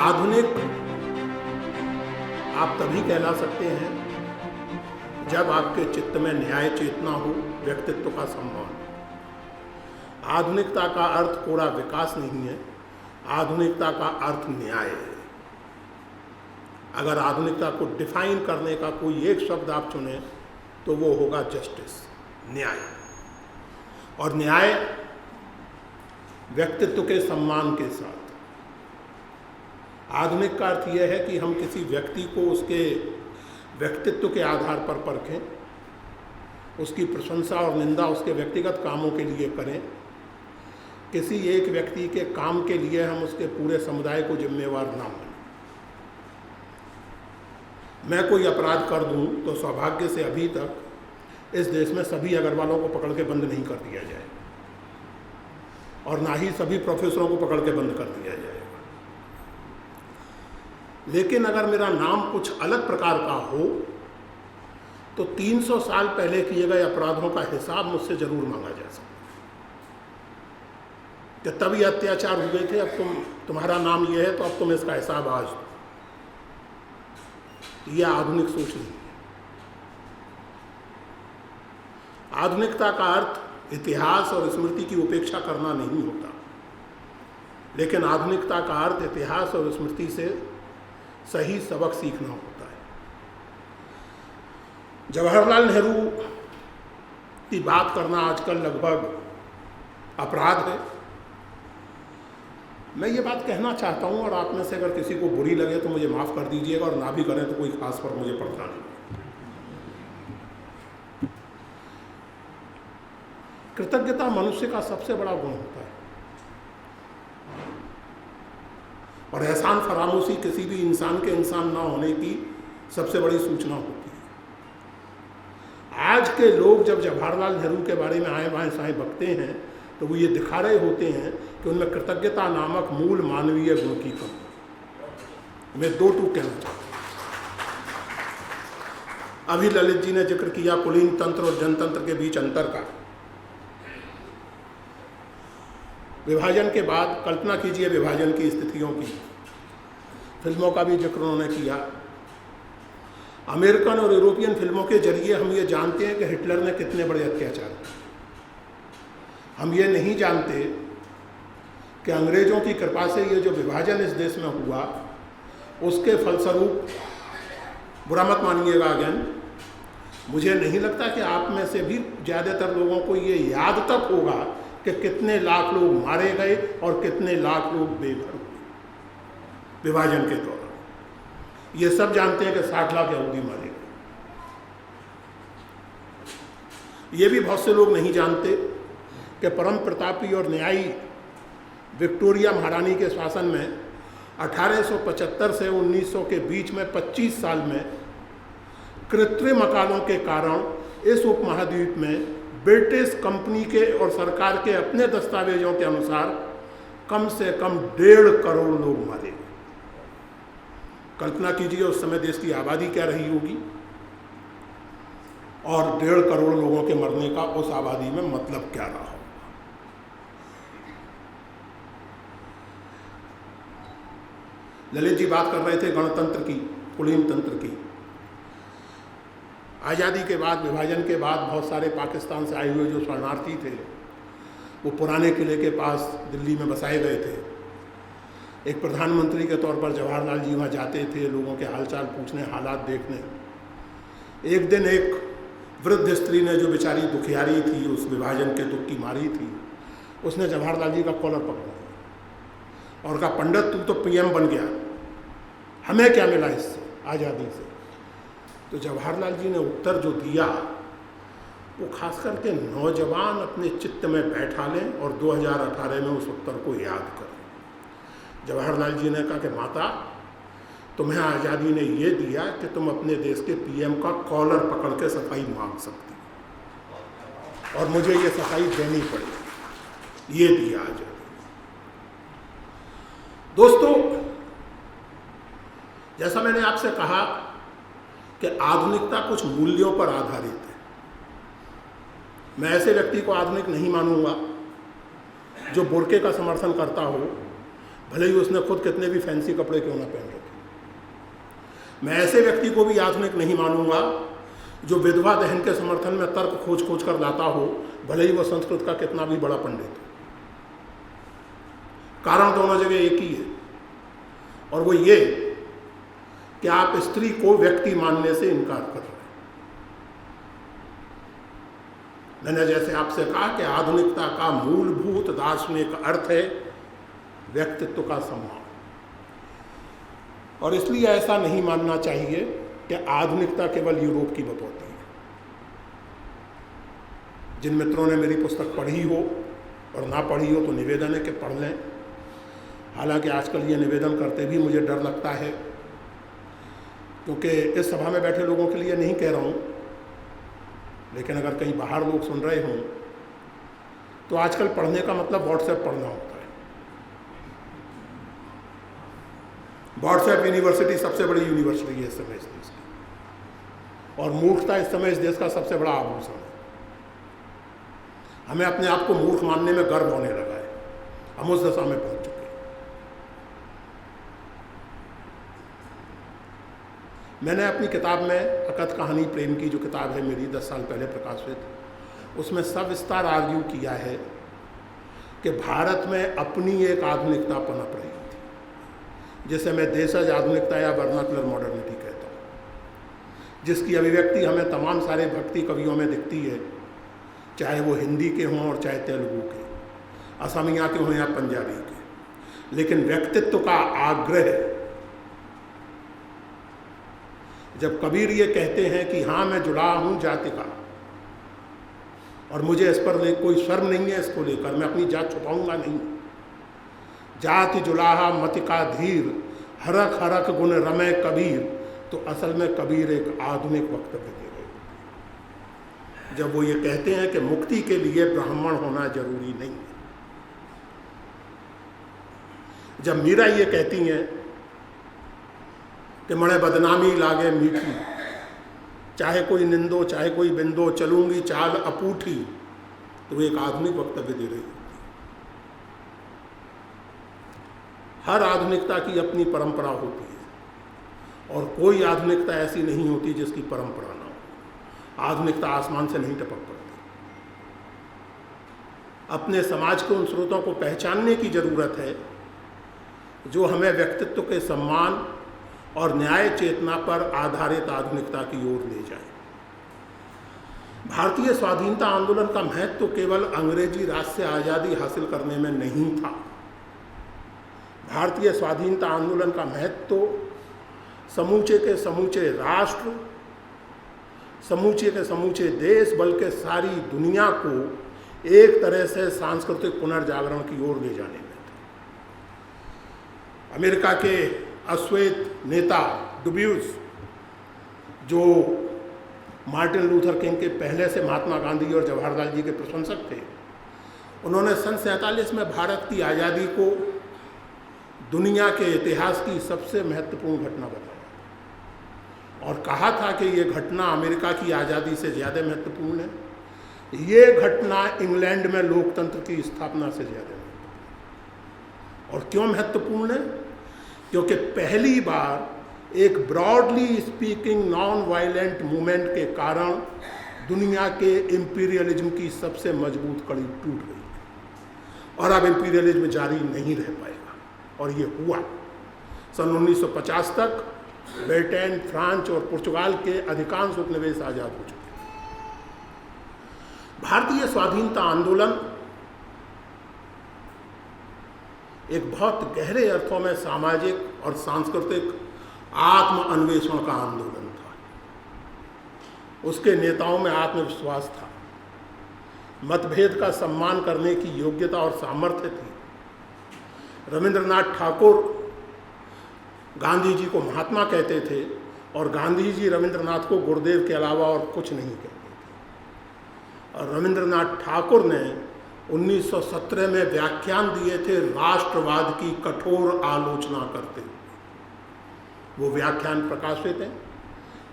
आधुनिक आप तभी कहला सकते हैं जब आपके चित्त में न्याय चेतना हो, व्यक्तित्व का सम्मान। आधुनिकता का अर्थ कोरा विकास नहीं है, आधुनिकता का अर्थ न्याय है। अगर आधुनिकता को डिफाइन करने का कोई एक शब्द आप चुने तो वो होगा जस्टिस, न्याय। और न्याय व्यक्तित्व के सम्मान के साथ। आधुनिक का अर्थ यह है कि हम किसी व्यक्ति को उसके व्यक्तित्व के आधार पर परखें, उसकी प्रशंसा और निंदा उसके व्यक्तिगत कामों के लिए करें। किसी एक व्यक्ति के काम के लिए हम उसके पूरे समुदाय को जिम्मेवार ना मानें। मैं कोई अपराध कर दूं तो सौभाग्य से अभी तक इस देश में सभी अग्रवालों को पकड़ के बंद नहीं कर दिया जाए और ना ही सभी प्रोफेसरों को पकड़ के बंद कर दिया जाएगा। लेकिन अगर मेरा नाम कुछ अलग प्रकार का हो तो 300 साल पहले किए गए अपराधों का हिसाब मुझसे जरूर मांगा जा सकता है कि तब ये अत्याचार हुए थे, अब तुम्हारा नाम ये है तो अब तुम इसका हिसाब आज दो। यह आधुनिक सोच नहीं है। आधुनिकता का अर्थ इतिहास और स्मृति की उपेक्षा करना नहीं होता, लेकिन आधुनिकता का अर्थ इतिहास और स्मृति से सही सबक सीखना होता है। जवाहरलाल नेहरू की बात करना आजकल लगभग अपराध है। मैं ये बात कहना चाहता हूँ, और आप में से अगर किसी को बुरी लगे तो मुझे माफ़ कर दीजिएगा, और ना भी करें तो कोई खास फर्क मुझे पड़ता नहीं। कृतज्ञता मनुष्य का सबसे बड़ा गुण होता है, और एहसान फरामोशी किसी भी इंसान के इंसान ना होने की सबसे बड़ी सूचना होती है। आज के लोग जब जवाहरलाल नेहरू के बारे में आए बाएं साएं बकते हैं तो वो ये दिखा रहे होते हैं कि उनमें कृतज्ञता नामक मूल मानवीय गुण की कमी। मैं दो टूक कहना चाहता हूँ। अभी ललित जी ने जिक्र किया कुलीन तंत्र और जनतंत्र के बीच अंतर का। विभाजन के बाद कल्पना कीजिए विभाजन की स्थितियों की। फिल्मों का भी जिक्र उन्होंने किया। अमेरिकन और यूरोपियन फिल्मों के जरिए हम ये जानते हैं कि हिटलर ने कितने बड़े अत्याचार किए। हम ये नहीं जानते कि अंग्रेजों की कृपा से ये जो विभाजन इस देश में हुआ उसके फलस्वरूप, बुरा मत मानिएगा अगेन, मुझे नहीं लगता कि आप में से भी ज़्यादातर लोगों को ये याद तक होगा कि कितने लाख लोग मारे गए और कितने लाख लोग बेघर हुए विभाजन के दौरान। ये सब जानते हैं कि 60 लाख यहूदी मारे गए। ये भी बहुत से लोग नहीं जानते कि परम प्रतापी और न्यायी विक्टोरिया महारानी के शासन में 1875 से 1900 के बीच में 25 साल में कृत्रिम अकालों के कारण इस उपमहाद्वीप में ब्रिटिश कंपनी के और सरकार के अपने दस्तावेजों के अनुसार कम से कम 1.5 करोड़ लोग मारे गए। कल्पना कीजिए उस समय देश की आबादी क्या रही होगी, और 1.5 करोड़ लोगों के मरने का उस आबादी में मतलब क्या रहा होगा। ललित जी बात कर रहे थे गणतंत्र की, कुलीन तंत्र की। आज़ादी के बाद, विभाजन के बाद बहुत सारे पाकिस्तान से आए हुए जो शरणार्थी थे वो पुराने किले के पास दिल्ली में बसाए गए थे। एक प्रधानमंत्री के तौर पर जवाहरलाल जी वहाँ जाते थे लोगों के हालचाल पूछने, हालात देखने। एक दिन एक वृद्ध स्त्री ने, जो बेचारी दुखियारी थी, उस विभाजन के दुख की मारी थी, उसने जवाहरलाल जी का कॉलर पकड़ा और कहा, पंडित तू तो पीएम बन गया, हमें क्या मिला इससे, आज़ादी से। तो जवाहरलाल जी ने उत्तर जो दिया वो खास करके नौजवान अपने चित्त में बैठा लें और 2018 में उस उत्तर को याद करें। जवाहरलाल जी ने कहा कि माता, तुम्हें आज़ादी ने ये दिया कि तुम अपने देश के पीएम का कॉलर पकड़ के सफाई मांग सकती हो, और मुझे ये सफाई देनी पड़ी। ये दिया आज़ादी। दोस्तों, जैसा मैंने आपसे कहा कि आधुनिकता कुछ मूल्यों पर आधारित है। मैं ऐसे व्यक्ति को आधुनिक नहीं मानूंगा जो बुर्के का समर्थन करता हो भले ही उसने खुद कितने भी फैंसी कपड़े क्यों ना पहन रखे। मैं ऐसे व्यक्ति को भी आधुनिक नहीं मानूंगा जो विधवा दहन के समर्थन में तर्क खोज खोज कर लाता हो, भले ही वह संस्कृत का कितना भी बड़ा पंडित हो। कारण दोनों जगह एक ही है, और वो ये कि आप स्त्री को व्यक्ति मानने से इनकार कर रहे हैं। मैंने जैसे आपसे कहा कि आधुनिकता का मूलभूत दार्शनिक अर्थ है व्यक्तित्व का सम्मान, और इसलिए ऐसा नहीं मानना चाहिए कि आधुनिकता केवल यूरोप की बपौती है। जिन मित्रों ने मेरी पुस्तक पढ़ी हो और ना पढ़ी हो तो निवेदन है कि पढ़ लें। हालांकि आजकल ये निवेदन करते भी मुझे डर लगता है, क्योंकि इस सभा में बैठे लोगों के लिए नहीं कह रहा हूँ, लेकिन अगर कहीं बाहर लोग सुन रहे हों तो आजकल पढ़ने का मतलब व्हाट्सएप पढ़ना होता है। व्हाट्सएप यूनिवर्सिटी सबसे बड़ी यूनिवर्सिटी है इस समय इस देश की, और मूर्खता इस समय इस देश का सबसे बड़ा आभूषण है। हमें अपने आप को मूर्ख मानने में गर्व होने लगा है, हम उस दशा में पहुंच चुके हैं। मैंने अपनी किताब में अकथ कहानी प्रेम की, जो किताब है मेरी 10 साल पहले प्रकाशित, उसमें सविस्तार आर्ग्यू किया है कि भारत में अपनी एक आधुनिकता पनप रही थी, जिसे मैं देशज आधुनिकता या वर्नाकुलर मॉडर्निटी कहता हूँ, जिसकी अभिव्यक्ति हमें तमाम सारे भक्ति कवियों में दिखती है, चाहे वो हिंदी के हों और चाहे तेलुगु के, असमिया के हों या पंजाबी के। लेकिन व्यक्तित्व का आग्रह, जब कबीर ये कहते हैं कि हाँ मैं जुड़ा हूँ जाति का और मुझे इस पर कोई शर्म नहीं है, इसको लेकर मैं अपनी जात छुपाऊंगा नहीं, जाति जुलाहा मति का धीर, हरख हरख गुण रमे कबीर, तो असल में कबीर एक आधुनिक वक्तव्य दे रहे। जब वो ये कहते हैं कि मुक्ति के लिए ब्राह्मण होना जरूरी नहीं है, जब मीरा ये कहती हैं कि मणे बदनामी लागे मीठी, चाहे कोई निंदो चाहे कोई बिंदो, चलूंगी चाल अपूठी, तो एक आधुनिक वक्तव्य दे रही होती है। हर आधुनिकता की अपनी परंपरा होती है, और कोई आधुनिकता ऐसी नहीं होती जिसकी परंपरा ना हो। आधुनिकता आसमान से नहीं टपक पड़ती। अपने समाज के उन स्रोतों को पहचानने की जरूरत है जो हमें व्यक्तित्व के सम्मान और न्याय चेतना पर आधारित आधुनिकता की ओर ले जाए। भारतीय स्वाधीनता आंदोलन का महत्व तो केवल अंग्रेजी राज से आज़ादी हासिल करने में नहीं था। भारतीय स्वाधीनता आंदोलन का महत्व तो समूचे के समूचे राष्ट्र, समूचे के समूचे देश, बल्कि सारी दुनिया को एक तरह से सांस्कृतिक पुनर्जागरण की ओर ले जाने में था। अमेरिका के अश्वेत नेता डुब्यूज, जो मार्टिन लूथर किंग के पहले से महात्मा गांधी और जवाहरलाल जी के प्रशंसक थे, उन्होंने सन 47 में भारत की आज़ादी को दुनिया के इतिहास की सबसे महत्वपूर्ण घटना बताया और कहा था कि ये घटना अमेरिका की आज़ादी से ज़्यादा महत्वपूर्ण है। ये घटना इंग्लैंड में लोकतंत्र की स्थापना से ज़्यादा महत्वपूर्ण। और क्यों महत्वपूर्ण है? क्योंकि पहली बार एक broadly speaking non violent movement के कारण दुनिया के इंपीरियलिज्म की सबसे मजबूत कड़ी टूट गई और अब इंपीरियलिज्म जारी नहीं रह पाएगा। और ये हुआ। सन 1950 तक ब्रिटेन, फ्रांस और पुर्तगाल के अधिकांश उपनिवेश आज़ाद हो चुके। भारतीय स्वाधीनता आंदोलन एक बहुत गहरे अर्थों में सामाजिक और सांस्कृतिक आत्म अन्वेषण का आंदोलन था। उसके नेताओं में आत्मविश्वास था, मतभेद का सम्मान करने की योग्यता और सामर्थ्य थी। रविंद्रनाथ ठाकुर गांधी जी को महात्मा कहते थे और गांधी जी रविंद्रनाथ को गुरुदेव के अलावा और कुछ नहीं कहते थे। और रविंद्रनाथ ठाकुर ने 1917 में व्याख्यान दिए थे राष्ट्रवाद की कठोर आलोचना करते हुए। वो व्याख्यान प्रकाशित हैं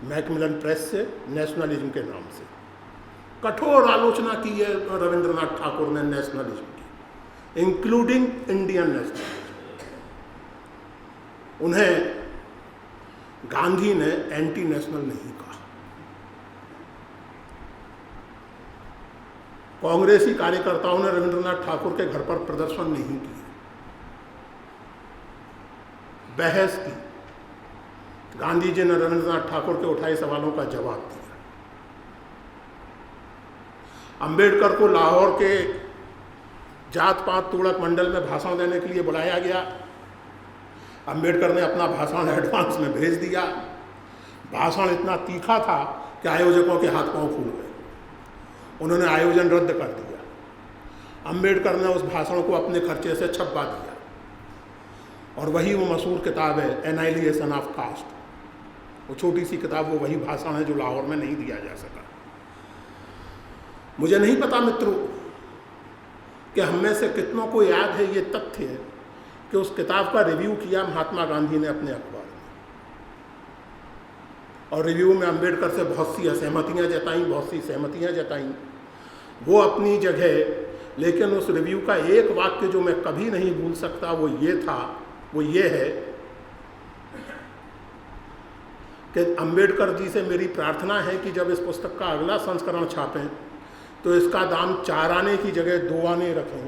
मैकमिलन प्रेस से, नेशनलिज्म के नाम से। कठोर आलोचना की है रविंद्रनाथ ठाकुर ने नेशनलिज्म की, इंक्लूडिंग इंडियन नेशनलिज्म। उन्हें गांधी ने एंटी नेशनल नहीं कहा। कांग्रेसी कार्यकर्ताओं ने रविंद्रनाथ ठाकुर के घर पर प्रदर्शन नहीं किए, बहस की। गांधी जी ने रविंद्रनाथ ठाकुर के उठाए सवालों का जवाब दिया। अंबेडकर को लाहौर के जात पात तुड़क मंडल में भाषण देने के लिए बुलाया गया। अंबेडकर ने अपना भाषण एडवांस में भेज दिया। भाषण इतना तीखा था कि आयोजकों के हाथ पांव फूल गए। उन्होंने आयोजन रद्द कर दिया। अंबेडकर ने उस भाषण को अपने खर्चे से छपवा दिया और वही वो मशहूर किताब है एनाइलिएशन ऑफ कास्ट। वो छोटी सी किताब, वो वही भाषण है जो लाहौर में नहीं दिया जा सका। मुझे नहीं पता मित्रों कि हम में से कितनों को याद है ये तथ्य कि उस किताब का रिव्यू किया महात्मा गांधी ने अपने अखबार में, और रिव्यू में अंबेडकर से बहुत सी असहमतियां जताई, बहुत सी सहमतियां जताई। वो अपनी जगह, लेकिन उस रिव्यू का एक वाक्य जो मैं कभी नहीं भूल सकता वो ये है कि अंबेडकर जी से मेरी प्रार्थना है कि जब इस पुस्तक का अगला संस्करण छापें तो इसका दाम 4 आने की जगह 2 आने रखें,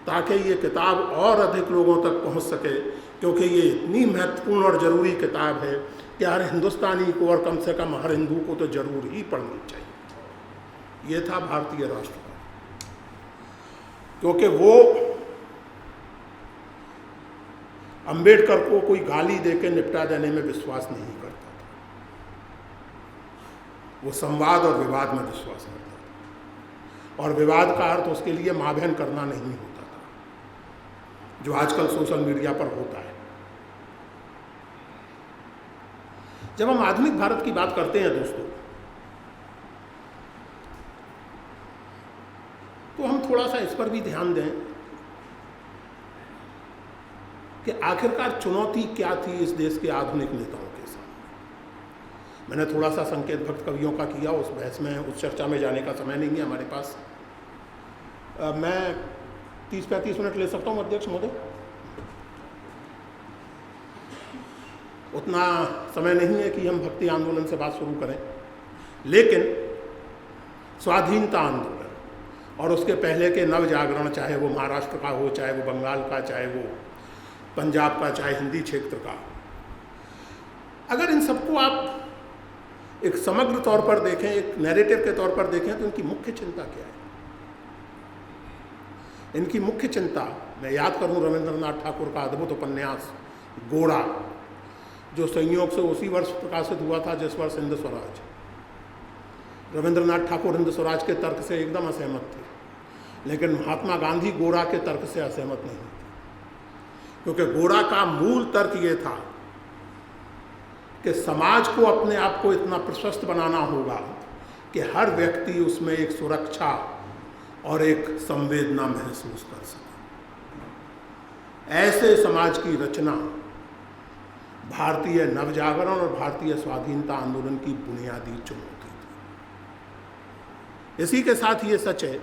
ताकि ये किताब और अधिक लोगों तक पहुंच सके, क्योंकि ये इतनी महत्वपूर्ण और ज़रूरी किताब है कि हर हिंदुस्तानी को और कम से कम हर हिंदू को तो जरूर ही पढ़नी चाहिए। ये था भारतीय राष्ट्रवाद, क्योंकि वो अंबेडकर को कोई गाली देके निपटा देने में विश्वास नहीं करता था। वो संवाद और विवाद में विश्वास करता था, और विवाद का अर्थ उसके लिए माँ बहन करना नहीं होता था, जो आजकल सोशल मीडिया पर होता है। जब हम आधुनिक भारत की बात करते हैं दोस्तों, तो हम थोड़ा सा इस पर भी ध्यान दें कि आखिरकार चुनौती क्या थी इस देश के आधुनिक नेताओं के सामने। मैंने थोड़ा सा संकेत भक्त कवियों का किया, उस बहस में, उस चर्चा में जाने का समय नहीं है हमारे पास। मैं 30-35 मिनट ले सकता हूँ अध्यक्ष महोदय? उतना समय नहीं है कि हम भक्ति आंदोलन से बात शुरू करें, लेकिन स्वाधीनता आंदोलन और उसके पहले के नव जागरण, चाहे वो महाराष्ट्र का हो, चाहे वो बंगाल का, चाहे वो पंजाब का, चाहे हिंदी क्षेत्र का, अगर इन सबको आप एक समग्र तौर पर देखें, एक नैरेटिव के तौर पर देखें, तो इनकी मुख्य चिंता क्या है? इनकी मुख्य चिंता, मैं याद करूं रविंद्रनाथ ठाकुर का अद्भुत उपन्यास गोरा, जो संयोग से उसी वर्ष प्रकाशित हुआ था जिस वर्ष हिंद स्वराज। रविंद्रनाथ ठाकुर हिंद स्वराज के तर्क से एकदम असहमत थे, लेकिन महात्मा गांधी गोरा के तर्क से असहमत नहीं थे, क्योंकि गोरा का मूल तर्क ये था कि समाज को अपने आप को इतना प्रशस्त बनाना होगा कि हर व्यक्ति उसमें एक सुरक्षा और एक संवेदना महसूस कर सके। ऐसे समाज की रचना भारतीय नवजागरण और भारतीय स्वाधीनता आंदोलन की बुनियादी चुनौती थी। इसी के साथ ये सच है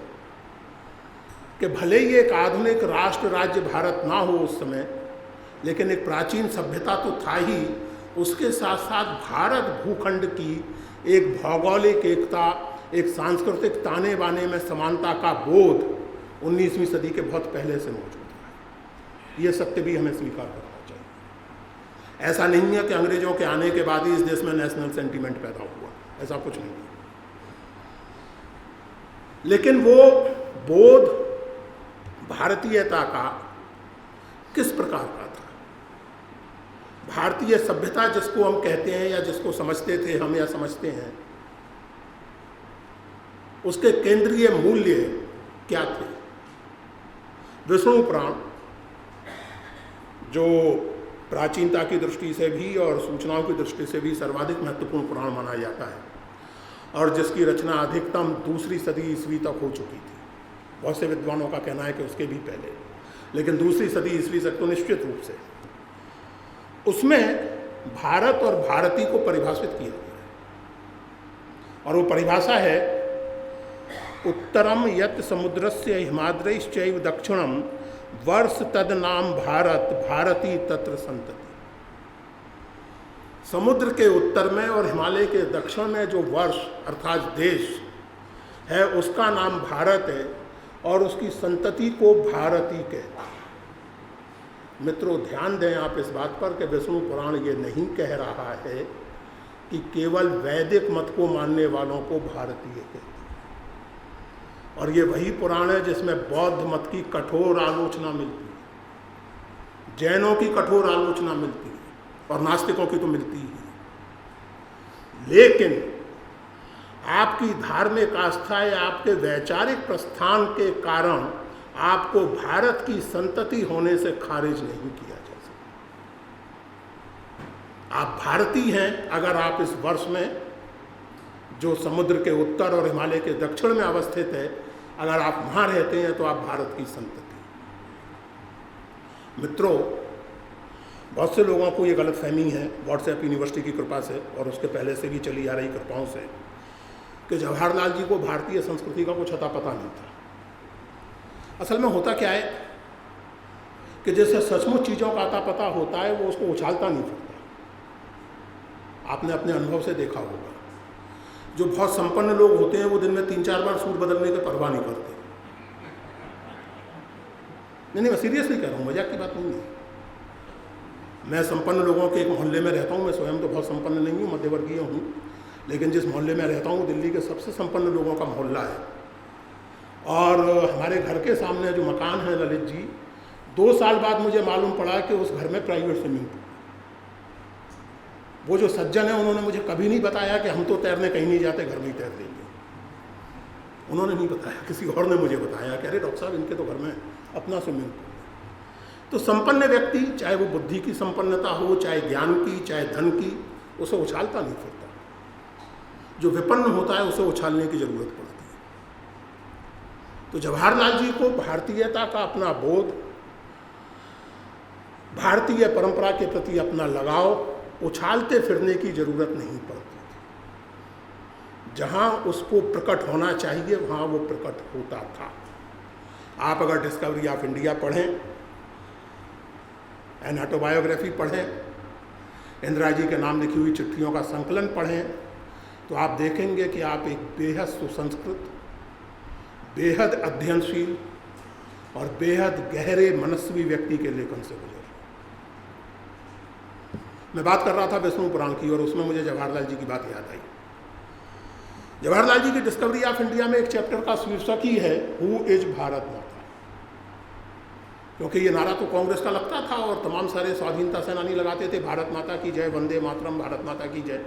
कि भले ही एक आधुनिक राष्ट्र राज्य भारत ना हो उस समय, लेकिन एक प्राचीन सभ्यता तो था ही, उसके साथ साथ भारत भूखंड की एक भौगोलिक एकता, एक सांस्कृतिक ताने बाने में समानता का बोध 19वीं सदी के बहुत पहले से मौजूद है। ये सत्य भी हमें स्वीकार करना चाहिए। ऐसा नहीं है कि अंग्रेजों के आने के बाद ही इस देश में नेशनल सेंटीमेंट पैदा हुआ, ऐसा कुछ नहीं है। लेकिन वो बोध भारतीयता का किस प्रकार का था? भारतीय सभ्यता जिसको हम कहते हैं या जिसको समझते थे हम या समझते हैं, उसके केंद्रीय मूल्य क्या थे? विष्णु पुराण, जो प्राचीनता की दृष्टि से भी और सूचनाओं की दृष्टि से भी सर्वाधिक महत्वपूर्ण पुराण माना जाता है, और जिसकी रचना अधिकतम 2री सदी ईस्वी तक हो चुकी थी। बहुत से विद्वानों का कहना है कि उसके भी पहले, लेकिन 2री सदी ईस्वी तक तो निश्चित रूप से। उसमें भारत और भारती को परिभाषित किया गया है, और वो परिभाषा है उत्तरम यत् समुद्रस्य हिमाद्रैश्चैव दक्षिणम वर्ष तद नाम भारत भारती तत्र संतति। समुद्र के उत्तर में और हिमालय के दक्षिण में जो वर्ष अर्थात देश है उसका नाम भारत है और उसकी संतति को भारती कहते हैं। मित्रों, ध्यान दें आप इस बात पर कि विष्णु पुराण ये नहीं कह रहा है कि केवल वैदिक मत को मानने वालों को भारतीय कहते हैं। और ये वही पुराण है जिसमें बौद्ध मत की कठोर आलोचना मिलती है, जैनों की कठोर आलोचना मिलती है और नास्तिकों की तो मिलती ही है। लेकिन आपकी धार्मिक आस्था या आपके वैचारिक प्रस्थान के कारण आपको भारत की संतति होने से खारिज नहीं किया जा सकता। आप भारतीय हैं अगर आप इस वर्ष में जो समुद्र के उत्तर और हिमालय के दक्षिण में अवस्थित है, अगर आप वहाँ रहते हैं तो आप भारत की संतति। मित्रों, बहुत से लोगों को ये गलतफहमी है व्हाट्सएप यूनिवर्सिटी की कृपा से और उसके पहले से भी चली आ रही कृपाओं से कि जवाहरलाल जी को भारतीय संस्कृति का कुछ अता पता नहीं था। असल में होता क्या है कि जैसे सचमुच चीज़ों का अता पता होता है वो उसको उछालता नहीं फिरता। आपने अपने अनुभव से देखा होगा, जो बहुत संपन्न लोग होते हैं वो दिन में 3-4 बार सूट बदलने की परवाह नहीं करते। नहीं, मैं सीरियसली कह रहा हूँ, मजाक की बात नहीं है। मैं संपन्न लोगों के एक मोहल्ले में रहता हूँ। मैं स्वयं तो बहुत संपन्न नहीं हूँ, मध्यवर्गीय हूँ, लेकिन जिस मोहल्ले में रहता हूँ दिल्ली के सबसे संपन्न लोगों का मोहल्ला है। और हमारे घर के सामने जो मकान है ललित जी, 2 साल बाद मुझे मालूम पड़ा कि उस घर में प्राइवेट स्विमिंग पूल। वो जो सज्जन है उन्होंने मुझे कभी नहीं बताया कि हम तो तैरने कहीं नहीं जाते, घर में ही तैर लेंगे। उन्होंने नहीं बताया, किसी और ने मुझे बताया कि अरे डॉक्टर साहब इनके तो घर में अपना स्विमिंग पूल है। तो संपन्न व्यक्ति, चाहे वो बुद्धि की संपन्नता हो, चाहे ज्ञान की, चाहे धन की, उसे उछालता नहीं फिरता। जो विपन्न होता है उसे उछालने की जरूरत पड़ती है। तो जवाहरलाल जी को भारतीयता का अपना बोध, भारतीय परंपरा के प्रति अपना लगाव उछालते फिरने की जरूरत नहीं पड़ती थी। जहां उसको प्रकट होना चाहिए वहां वो प्रकट होता था। आप अगर डिस्कवरी ऑफ इंडिया पढ़ें, एन ऑटोबायोग्राफी पढ़ें, इंदिरा जी के नाम लिखी हुई चिट्ठियों का संकलन पढ़ें, तो आप देखेंगे कि आप एक बेहद सुसंस्कृत, बेहद अध्ययनशील और बेहद गहरे मनस्वी व्यक्ति के लेखन से गुजरे। मैं बात कर रहा था विष्णु पुराण की और उसमें मुझे जवाहरलाल जी की बात याद आई। जवाहरलाल जी की डिस्कवरी ऑफ इंडिया में एक चैप्टर का शीर्षक ही है हु इज भारत माता। क्योंकि ये नारा तो कांग्रेस का लगता था और तमाम सारे स्वाधीनता सेनानी लगाते थे, भारत माता की जय, वंदे मातरम, भारत माता की जय।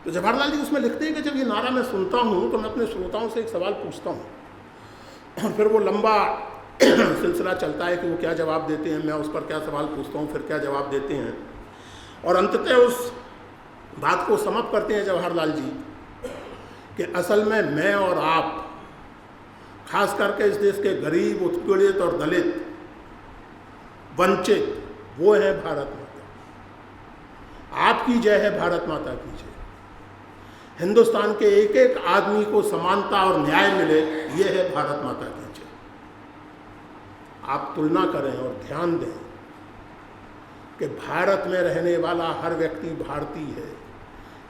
तो जवाहरलाल जी उसमें लिखते हैं कि जब ये नारा मैं सुनता हूँ तो मैं अपने श्रोताओं से एक सवाल पूछता हूँ और फिर वो लंबा सिलसिला चलता है कि वो क्या जवाब देते हैं, मैं उस पर क्या सवाल पूछता हूँ, फिर क्या जवाब देते हैं, और अंततः उस बात को समाप्त करते हैं जवाहरलाल जी कि असल में मैं और आप, खास करके इस देश के गरीब, उत्पीड़ित और दलित, वंचित, वो है भारत माता। आपकी जय है भारत माता की जय। हिंदुस्तान के एक एक आदमी को समानता और न्याय मिले, ये है भारत माता की जय। आप तुलना करें और ध्यान दें कि भारत में रहने वाला हर व्यक्ति भारतीय है।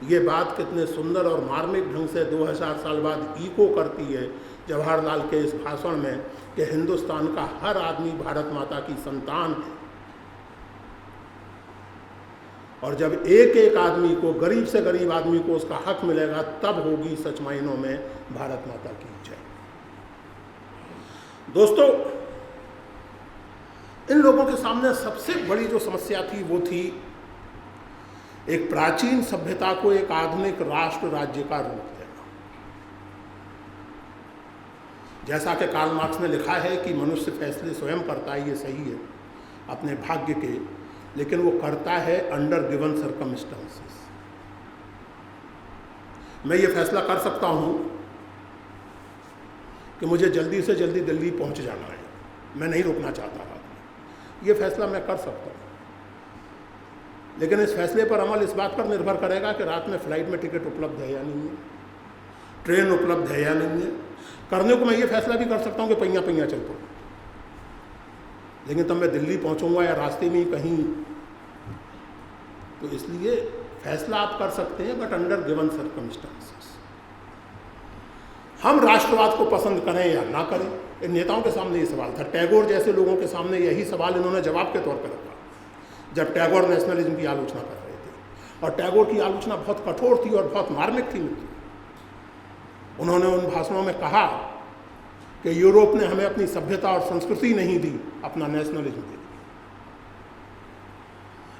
ये बात कितने सुंदर और मार्मिक ढंग से 2000 साल बाद इको करती है जवाहरलाल के इस भाषण में कि हिंदुस्तान का हर आदमी भारत माता की संतान है। और जब एक एक आदमी को, गरीब से गरीब आदमी को उसका हक मिलेगा, तब होगी सच मायनों में भारत माता की जय। दोस्तों, इन लोगों के सामने सबसे बड़ी जो समस्या थी वो थी एक प्राचीन सभ्यता को एक आधुनिक राष्ट्र राज्य का रूप देना। जैसा कि कार्ल मार्क्स ने लिखा है कि मनुष्य फैसले स्वयं करता है, ये सही है अपने भाग्य के, लेकिन वो करता है अंडर गिवन सर्कमस्टांसेस। मैं ये फैसला कर सकता हूँ कि मुझे जल्दी से जल्दी दिल्ली पहुँच जाना है, मैं नहीं रुकना चाहता रात में, ये फैसला मैं कर सकता हूँ। लेकिन इस फैसले पर अमल इस बात पर निर्भर करेगा कि रात में फ्लाइट में टिकट उपलब्ध है या नहीं है, ट्रेन उपलब्ध है या नहीं है। करने को मैं ये फैसला भी कर सकता हूँ कि पहिया पहिया चल पड़ूँ, लेकिन तब मैं दिल्ली पहुँचूँगा या रास्ते में ही कहीं तो इसलिए फैसला आप कर सकते हैं, बट अंडर गिवन सर्कमस्टांसेस। हम राष्ट्रवाद को पसंद करें या ना करें, इन नेताओं के सामने ये सवाल था। टैगोर जैसे लोगों के सामने यही सवाल इन्होंने जवाब के तौर पर रखा जब टैगोर नेशनलिज्म की आलोचना कर रहे थे। और टैगोर की आलोचना बहुत कठोर थी और बहुत मार्मिक थी मित्रों। उन्होंने उन भाषणों में कहा कि यूरोप ने हमें अपनी सभ्यता और संस्कृति नहीं दी, अपना नेशनलिज्म दे दी।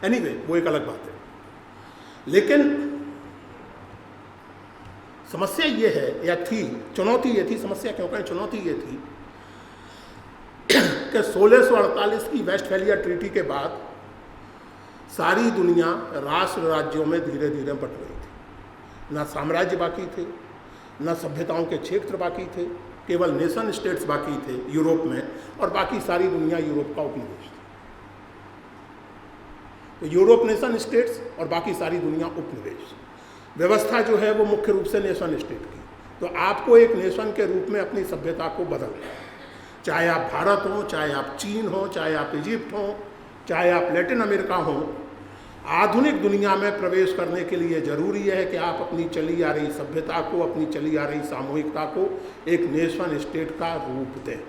एनीवे, वो एक अलग बात है। लेकिन समस्या ये है, या थी, चुनौती ये थी, समस्या क्यों कहें, चुनौती ये थी कि 1648 की वेस्टफैलिया ट्रीटी के बाद सारी दुनिया राष्ट्र राज्यों में धीरे धीरे बट रही थी। न साम्राज्य बाकी थे, न सभ्यताओं के क्षेत्र बाकी थे, केवल नेशन स्टेट्स बाकी थे यूरोप में, और बाकी सारी दुनिया यूरोप का उपनिवेश थी। तो यूरोप नेशन स्टेट्स और बाकी सारी दुनिया उपनिवेश। व्यवस्था जो है वो मुख्य रूप से नेशन स्टेट की। तो आपको एक नेशन के रूप में अपनी सभ्यता को बदलना है, चाहे आप भारत हो, चाहे आप चीन हो, चाहे आप इजिप्ट हो, चाहे आप लैटिन अमेरिका हो। आधुनिक दुनिया में प्रवेश करने के लिए जरूरी है कि आप अपनी चली आ रही सभ्यता को, अपनी चली आ रही सामूहिकता को एक नेशन स्टेट का रूप दें।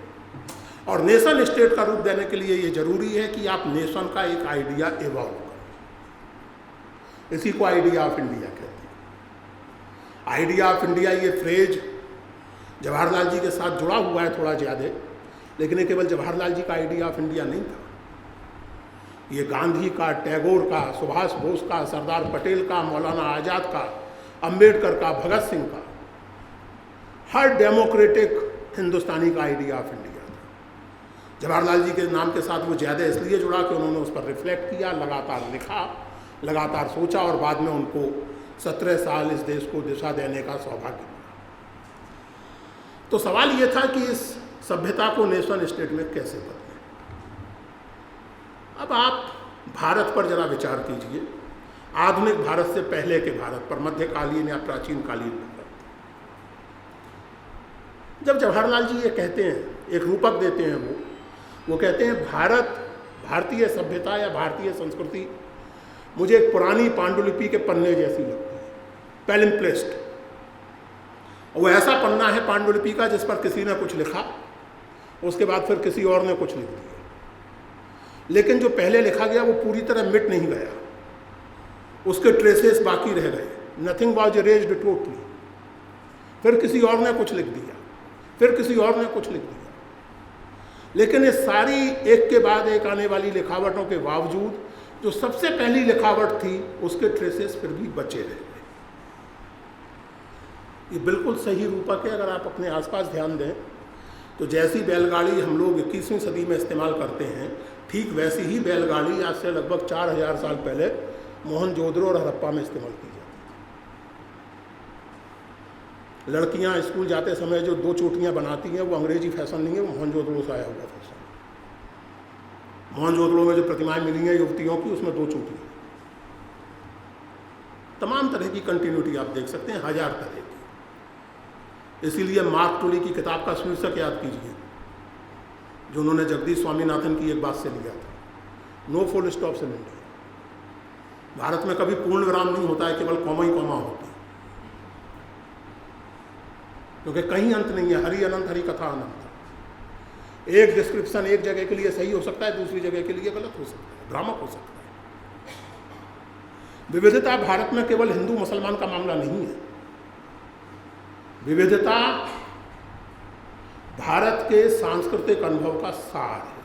और नेशन स्टेट का रूप देने के लिए ये जरूरी है कि आप नेशन का एक आइडिया इवॉल्व करें। इसी को आइडिया ऑफ इंडिया कहते हैं। आइडिया ऑफ इंडिया, ये फ्रेज जवाहरलाल जी के साथ जुड़ा हुआ है थोड़ा ज़्यादा, लेकिन ये केवल जवाहरलाल जी का आइडिया ऑफ इंडिया नहीं था। ये गांधी का, टैगोर का, सुभाष बोस का, सरदार पटेल का, मौलाना आज़ाद का, अंबेडकर का, भगत सिंह का, हर डेमोक्रेटिक हिंदुस्तानी का आइडिया ऑफ इंडिया था। जवाहरलाल जी के नाम के साथ वो ज़्यादा इसलिए जुड़ा कि उन्होंने उस पर रिफ्लेक्ट किया, लगातार लिखा, लगातार सोचा, और बाद में उनको 17 साल इस देश को दिशा देने का सौभाग्य मिला। तो सवाल ये था कि इस सभ्यता को नेशन स्टेट में कैसे बदलें। अब आप भारत पर जरा विचार कीजिए, आधुनिक भारत से पहले के भारत पर, मध्यकालीन या प्राचीन कालीन भारत। जब जवाहरलाल जी ये कहते हैं, एक रूपक देते हैं, वो कहते हैं भारत, भारतीय सभ्यता या भारतीय संस्कृति मुझे एक पुरानी पांडुलिपि के पन्ने जैसी लगती है, पैलिम्प्लेस्ट। वो ऐसा पन्ना है पांडुलिपि का जिस पर किसी ने कुछ लिखा, उसके बाद फिर किसी और ने कुछ लिख दिया, लेकिन जो पहले लिखा गया वो पूरी तरह मिट नहीं गया, उसके ट्रेसेस बाकी रह गए। Nothing was erased totally. फिर किसी और ने कुछ लिख दिया, फिर किसी और ने कुछ लिख दिया, लेकिन ये सारी एक के बाद एक आने वाली लिखावटों के बावजूद जो सबसे पहली लिखावट थी उसके ट्रेसेस फिर भी बचे रह गए। ये बिल्कुल सही रूपक है। अगर आप अपने आसपास ध्यान दें तो जैसी बैलगाड़ी हम लोग 21वीं सदी में इस्तेमाल करते हैं, ठीक वैसी ही बैलगाड़ी आज से लगभग 4000 साल पहले मोहनजोदड़ो और हड़प्पा में इस्तेमाल की जाती थी। लड़कियां स्कूल जाते समय जो 2 चोटियां बनाती हैं वो अंग्रेजी फैशन नहीं है, वो मोहनजोदड़ो से आया हुआ फैशन। मोहनजोदड़ो में जो प्रतिमाएं मिली हैं युवतियों की, उसमें 2 चोटियां। तमाम तरह की कंटिन्यूटी आप देख सकते हैं, 1000 तरह की। इसीलिए मार्क टुली की किताब का शीर्षक याद कीजिए, जो उन्होंने जगदीश स्वामीनाथन की एक बात से लिया था, no full stops in India. भारत में कभी पूर्ण विराम नहीं होता है, केवल कॉमा ही कॉमा होती है, क्योंकि कहीं अंत नहीं है। हरि अनंत, हरि कथा अनंत। एक डिस्क्रिप्शन एक जगह के लिए सही हो सकता है, दूसरी जगह के लिए गलत हो सकता है, भ्रामक हो सकता है। विविधता भारत में केवल हिंदू मुसलमान का मामला नहीं है। विविधता भारत के सांस्कृतिक अनुभव का सार है।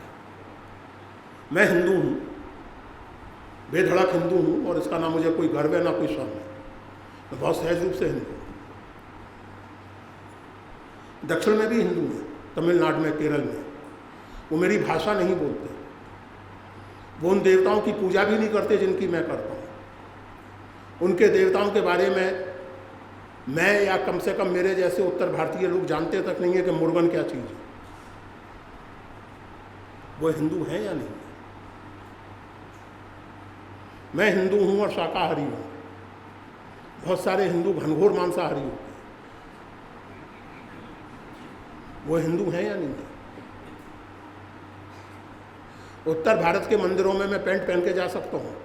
मैं हिंदू हूँ, बेधड़क हिंदू हूँ, और इसका ना मुझे कोई गर्व है ना कोई शर्म है। मैं बहुत सहज रूप से हिंदू हूँ। दक्षिण में भी हिंदू हैं, तमिलनाडु में, केरल में। वो मेरी भाषा नहीं बोलते, वो उन देवताओं की पूजा भी नहीं करते जिनकी मैं करता हूँ। उनके देवताओं के बारे में मैं या कम से कम मेरे जैसे उत्तर भारतीय लोग जानते तक नहीं है कि मुर्गन क्या चीज़ है। वो हिंदू हैं या नहीं? मैं हिंदू हूँ और शाकाहारी हूँ। बहुत सारे हिंदू घनघोर मांसाहारी होते हैं। वो हिंदू हैं या नहीं है? उत्तर भारत के मंदिरों में मैं पैंट पहन के जा सकता हूँ,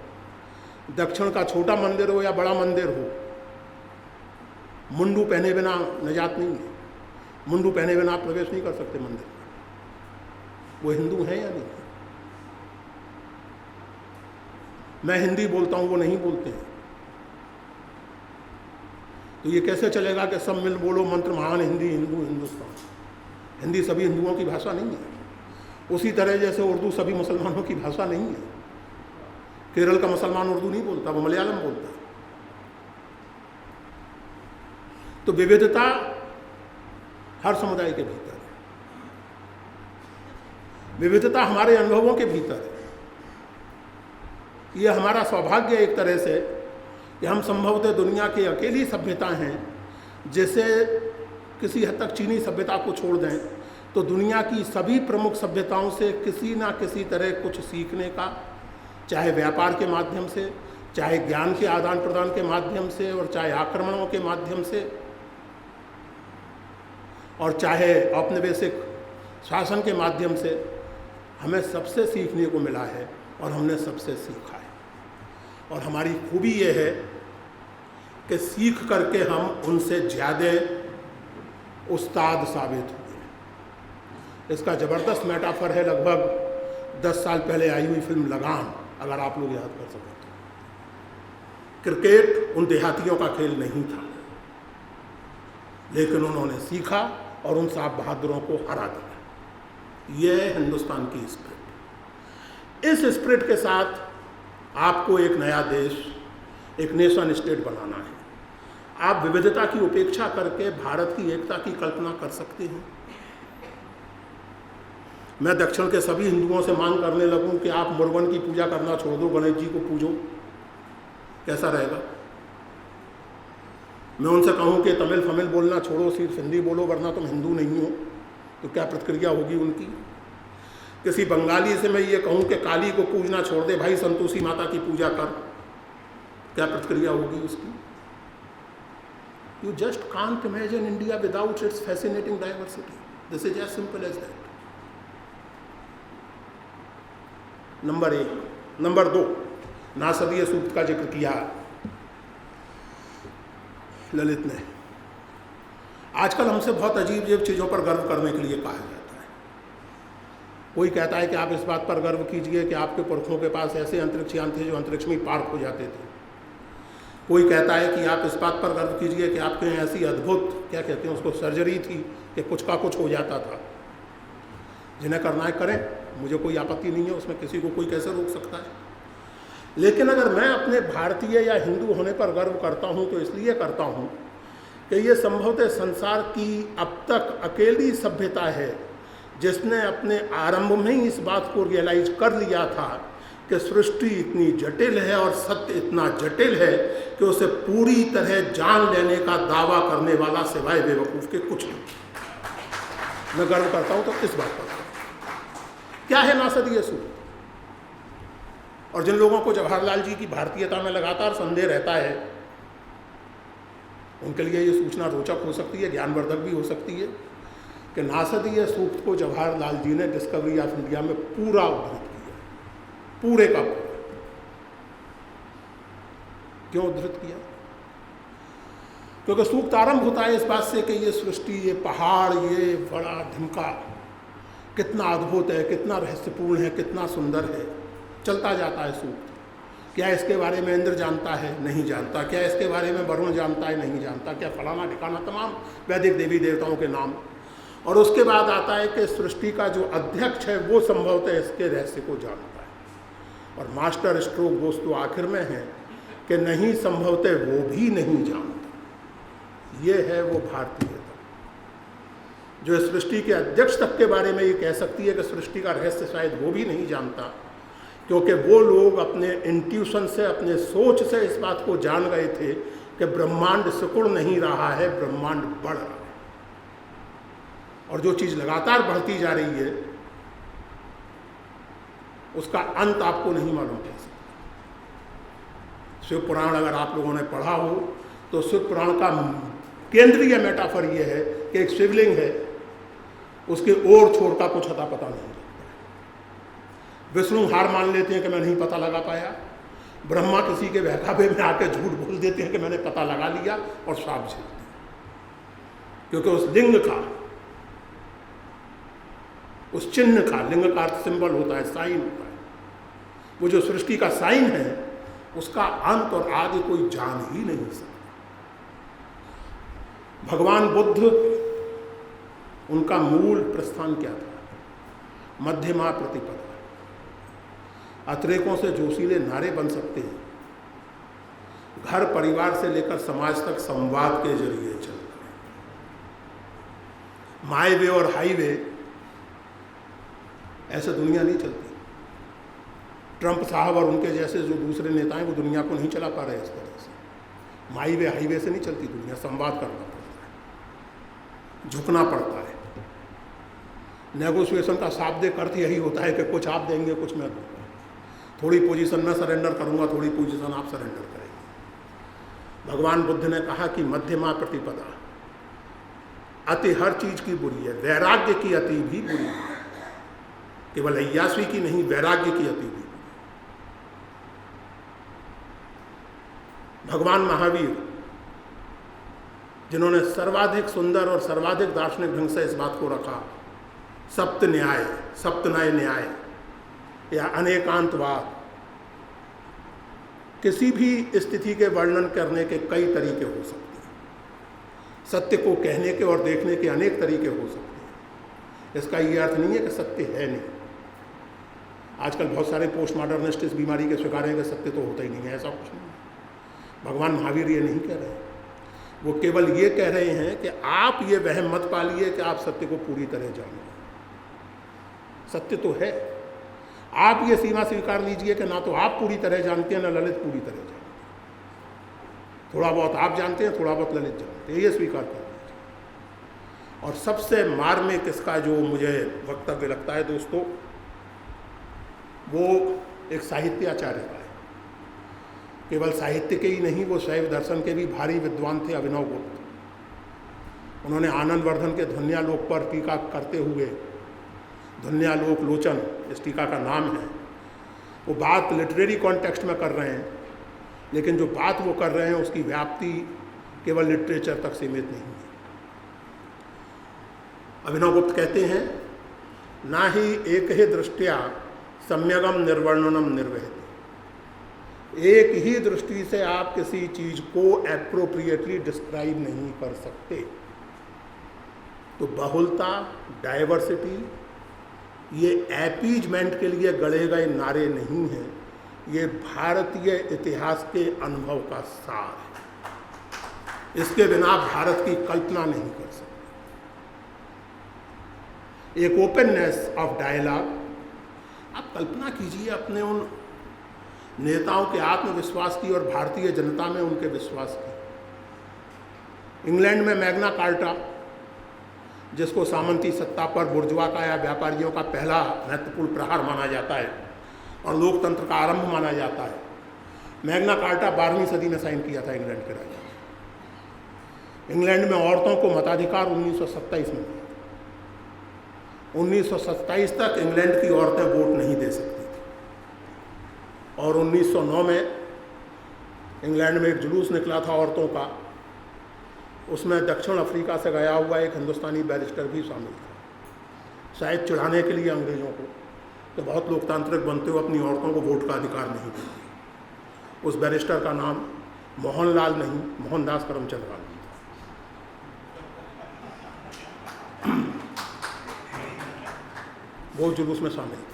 दक्षिण का छोटा मंदिर हो या बड़ा मंदिर हो, मुंडू पहने बिना निजात नहीं है। मुंडू पहने बिना आप प्रवेश नहीं कर सकते मंदिर में। वो हिंदू हैं या नहीं? मैं हिंदी बोलता हूं, वो नहीं बोलते हैं, तो ये कैसे चलेगा कि सब मिल बोलो मंत्र महान हिंदी, हिंदू हिंदुस्तान। हिंदी सभी हिंदुओं की भाषा नहीं है, उसी तरह जैसे उर्दू सभी मुसलमानों की भाषा नहीं है। केरल का मुसलमान उर्दू नहीं बोलता, वो मलयालम बोलता है। तो विविधता हर समुदाय के भीतर है, विविधता हमारे अनुभवों के भीतर है। यह हमारा सौभाग्य एक तरह से कि हम संभवतः दुनिया की अकेली सभ्यता हैं जिसे किसी हद तक चीनी सभ्यता को छोड़ दें तो दुनिया की सभी प्रमुख सभ्यताओं से किसी ना किसी तरह कुछ सीखने का, चाहे व्यापार के माध्यम से, चाहे ज्ञान के आदान प्रदान के माध्यम से, और चाहे आक्रमणों के माध्यम से, और चाहे औपनिवेशिक शासन के माध्यम से, हमें सबसे सीखने को मिला है और हमने सबसे सीखा है। और हमारी खूबी ये है कि सीख करके हम उनसे ज़्यादा उस्ताद साबित हुए। इसका ज़बरदस्त मेटाफर है लगभग 10 साल पहले आई हुई फिल्म लगान, अगर आप लोग याद कर सकें तो। क्रिकेट उन देहातियों का खेल नहीं था, लेकिन उन्होंने सीखा और उन साहब बहादुरों को हरा दिया। यह है हिंदुस्तान की स्पिरिट। इस स्पिरिट के साथ आपको एक नया देश, एक नेशन स्टेट बनाना है। आप विविधता की उपेक्षा करके भारत की एकता की कल्पना कर सकते हैं? मैं दक्षिण के सभी हिंदुओं से मांग करने लगूं कि आप मुरुगन की पूजा करना छोड़ दो, गणेश जी को पूजो, कैसा रहेगा? मैं उनसे कहूं कि तमिल फमिल बोलना छोड़ो, सिर्फ हिंदी बोलो वरना तुम हिंदू नहीं हो, तो क्या प्रतिक्रिया होगी उनकी? किसी बंगाली से मैं ये कहूं कि काली को पूजना छोड़ दे भाई, संतोषी माता की पूजा कर, क्या प्रतिक्रिया होगी उसकी? You just can't imagine India without its fascinating diversity. This is as simple as that. Number 1। Number 2, Nasadiya Sukta का जिक्र किया ललित ने। आजकल हमसे बहुत अजीब अजीब चीज़ों पर गर्व करने के लिए कहा जाता है। कोई कहता है कि आप इस बात पर गर्व कीजिए कि आपके पुरखों के पास ऐसे अंतरिक्षयान थे जो अंतरिक्ष में पार्क हो जाते थे। कोई कहता है कि आप इस बात पर गर्व कीजिए कि आपके यहाँ ऐसी अद्भुत, क्या कहते हैं उसको, सर्जरी थी कि कुछ का कुछ हो जाता था। जिन्हें करना है करें, मुझे कोई आपत्ति नहीं है उसमें, किसी को कोई कैसे रोक सकता है। लेकिन अगर मैं अपने भारतीय या हिंदू होने पर गर्व करता हूँ तो इसलिए करता हूँ कि ये संभवतः संसार की अब तक अकेली सभ्यता है जिसने अपने आरंभ में ही इस बात को रियलाइज कर लिया था कि सृष्टि इतनी जटिल है और सत्य इतना जटिल है कि उसे पूरी तरह जान लेने का दावा करने वाला सिवाय बेवकूफ़ के कुछ नहीं। मैं गर्व करता हूँ तो इस बात पर। क्या है नासदीय सूक्त? और जिन लोगों को जवाहरलाल जी की भारतीयता में लगातार संदेह रहता है, उनके लिए ये सूचना रोचक हो सकती है, ज्ञानवर्धक भी हो सकती है कि नासदीय सूक्त को जवाहरलाल जी ने डिस्कवरी ऑफ इंडिया में पूरा उद्धृत किया, पूरे का पूरा। क्यों उद्धृत किया? क्योंकि सूक्त आरंभ होता है इस बात से कि ये सृष्टि, ये पहाड़, ये बड़ा ढिमका कितना अद्भुत है, कितना रहस्यपूर्ण है, कितना सुंदर है। चलता जाता है सूक्त। क्या इसके बारे में इंद्र जानता है? नहीं जानता। क्या इसके बारे में वरुण जानता है? नहीं जानता। क्या फलाना ठिकाना, तमाम वैदिक देवी देवताओं के नाम। और उसके बाद आता है कि सृष्टि का जो अध्यक्ष है वो संभवतः इसके रहस्य को जानता है। और मास्टर स्ट्रोक दोस्तों आखिर में है कि नहीं, संभवतः वो भी नहीं जानता। ये है वो भारतीयता जो सृष्टि के अध्यक्ष तक के बारे में ये कह सकती है कि सृष्टि का रहस्य शायद वो भी नहीं जानता, क्योंकि वो लोग अपने इंट्यूशन से, अपने सोच से इस बात को जान गए थे कि ब्रह्मांड सिकुड़ नहीं रहा है, ब्रह्मांड बढ़ रहा है। और जो चीज़ लगातार बढ़ती जा रही है उसका अंत आपको नहीं मालूम पड़ सकता। शिव पुराण अगर आप लोगों ने पढ़ा हो तो शिव पुराण का केंद्रीय मेटाफर ये है कि एक शिवलिंग है, उसके ओर छोर का कुछ अता पता नहीं लगता है। विष्णु हार मान लेते हैं कि मैं नहीं पता लगा पाया, ब्रह्मा किसी के बहकावे में आके झूठ बोल देते हैं कि मैंने पता लगा लिया और श्राप झेलते हैं, क्योंकि उस लिंग का, उस चिन्ह का, लिंग का अर्थ सिंबल होता है, साइन होता है, वो जो सृष्टि का साइन है उसका अंत और आदि कोई जान ही नहीं सकता। भगवान बुद्ध, उनका मूल प्रस्थान क्या था? मध्यमा प्रतिपदा। अतिरेकों से जोशीले नारे बन सकते हैं, घर परिवार से लेकर समाज तक संवाद के जरिए चलता है। माई वे और हाईवे ऐसे दुनिया नहीं चलती। ट्रंप साहब और उनके जैसे जो दूसरे नेता हैं वो दुनिया को नहीं चला पा रहे इस तरह से। माई वे हाईवे से नहीं चलती दुनिया, संवाद करना पड़ता है, झुकना पड़ता है। नेगोशिएशन का शाब्दिक अर्थ यही होता है कि कुछ आप देंगे, कुछ मैं दूंगा, थोड़ी पोजीशन मैं सरेंडर करूंगा, थोड़ी पोजीशन आप सरेंडर करेंगे। भगवान बुद्ध ने कहा कि मध्यमा प्रतिपदा। अति हर चीज की बुरी है, वैराग्य की अति भी बुरी है, केवल अय्याशी की नहीं, वैराग्य की अति भी। भगवान महावीर, जिन्होंने सर्वाधिक सुंदर और सर्वाधिक दार्शनिक ढंग से इस बात को रखा, सप्त न्याय, सप्तनय न्याय या अनेकांतवाद, किसी भी स्थिति के वर्णन करने के कई तरीके हो सकते हैं। सत्य को कहने के और देखने के अनेक तरीके हो सकते हैं। इसका ये अर्थ नहीं है कि सत्य है नहीं। आजकल बहुत सारे पोस्ट मॉडर्निस्ट इस बीमारी के शिकार हैं कि सत्य तो होता ही नहीं है, ऐसा कुछ नहीं। भगवान महावीर ये नहीं कह रहे हैं, वो केवल ये कह रहे हैं कि आप ये वहम मत पालिए कि आप सत्य को पूरी तरह जानो। सत्य तो है, आप ये सीमा स्वीकार लीजिए कि ना तो आप पूरी तरह जानते हैं, ना ललित पूरी तरह जानते हैं। थोड़ा बहुत आप जानते हैं, थोड़ा बहुत ललित जानते हैं, ये स्वीकार कर लीजिए। और सबसे मार्मिक इसका जो मुझे वक्तव्य लगता है दोस्तों, वो एक साहित्याचार्य का है। केवल साहित्य के ही नहीं, वो शैव दर्शन के भी भारी विद्वान थे, अभिनव गुप्त। उन्होंने आनंद वर्धन के ध्वन्यालोक पर टीका करते हुए, ध्वन्यालोक लोचन इस टीका का नाम है, वो बात लिटरेरी कॉन्टेक्स्ट में कर रहे हैं, लेकिन जो बात वो कर रहे हैं उसकी व्याप्ति केवल लिटरेचर तक सीमित नहीं है। अभिनव गुप्त कहते हैं, ना ही एक ही दृष्टिया सम्यगम निर्वर्णनम निर्वहति। एक ही दृष्टि से आप किसी चीज को एप्रोप्रिएटली डिस्क्राइब नहीं कर सकते। तो बहुलता, डाइवर्सिटी, ये एपीजमेंट के लिए गढ़े गए नारे नहीं हैं, ये भारतीय इतिहास के अनुभव का सार है। इसके बिना भारत की कल्पना नहीं कर सकते। एक ओपननेस ऑफ डायलॉग। आप कल्पना कीजिए अपने उन नेताओं के आत्मविश्वास की और भारतीय जनता में उनके विश्वास की। इंग्लैंड में मैग्ना कार्टा, जिसको सामंती सत्ता पर बुर्जुआ का या व्यापारियों का पहला महत्वपूर्ण प्रहार माना जाता है और लोकतंत्र का आरंभ माना जाता है, मैग्ना कार्टा 12वीं सदी में साइन किया था इंग्लैंड के राजा ने। इंग्लैंड में औरतों को मताधिकार 1927 में मिला। 1927 तक इंग्लैंड की औरतें वोट नहीं दे सकती थी, और 1909 में इंग्लैंड में एक जुलूस निकला था औरतों का, उसमें दक्षिण अफ्रीका से गया हुआ एक हिंदुस्तानी बैरिस्टर भी शामिल था, शायद चिढ़ाने के लिए अंग्रेज़ों को तो बहुत लोकतांत्रिक बनते हुए अपनी औरतों को वोट का अधिकार नहीं देते। उस बैरिस्टर का नाम मोहनलाल नहीं, मोहनदास करमचंद गांधी था। वो जुलूस में शामिल था।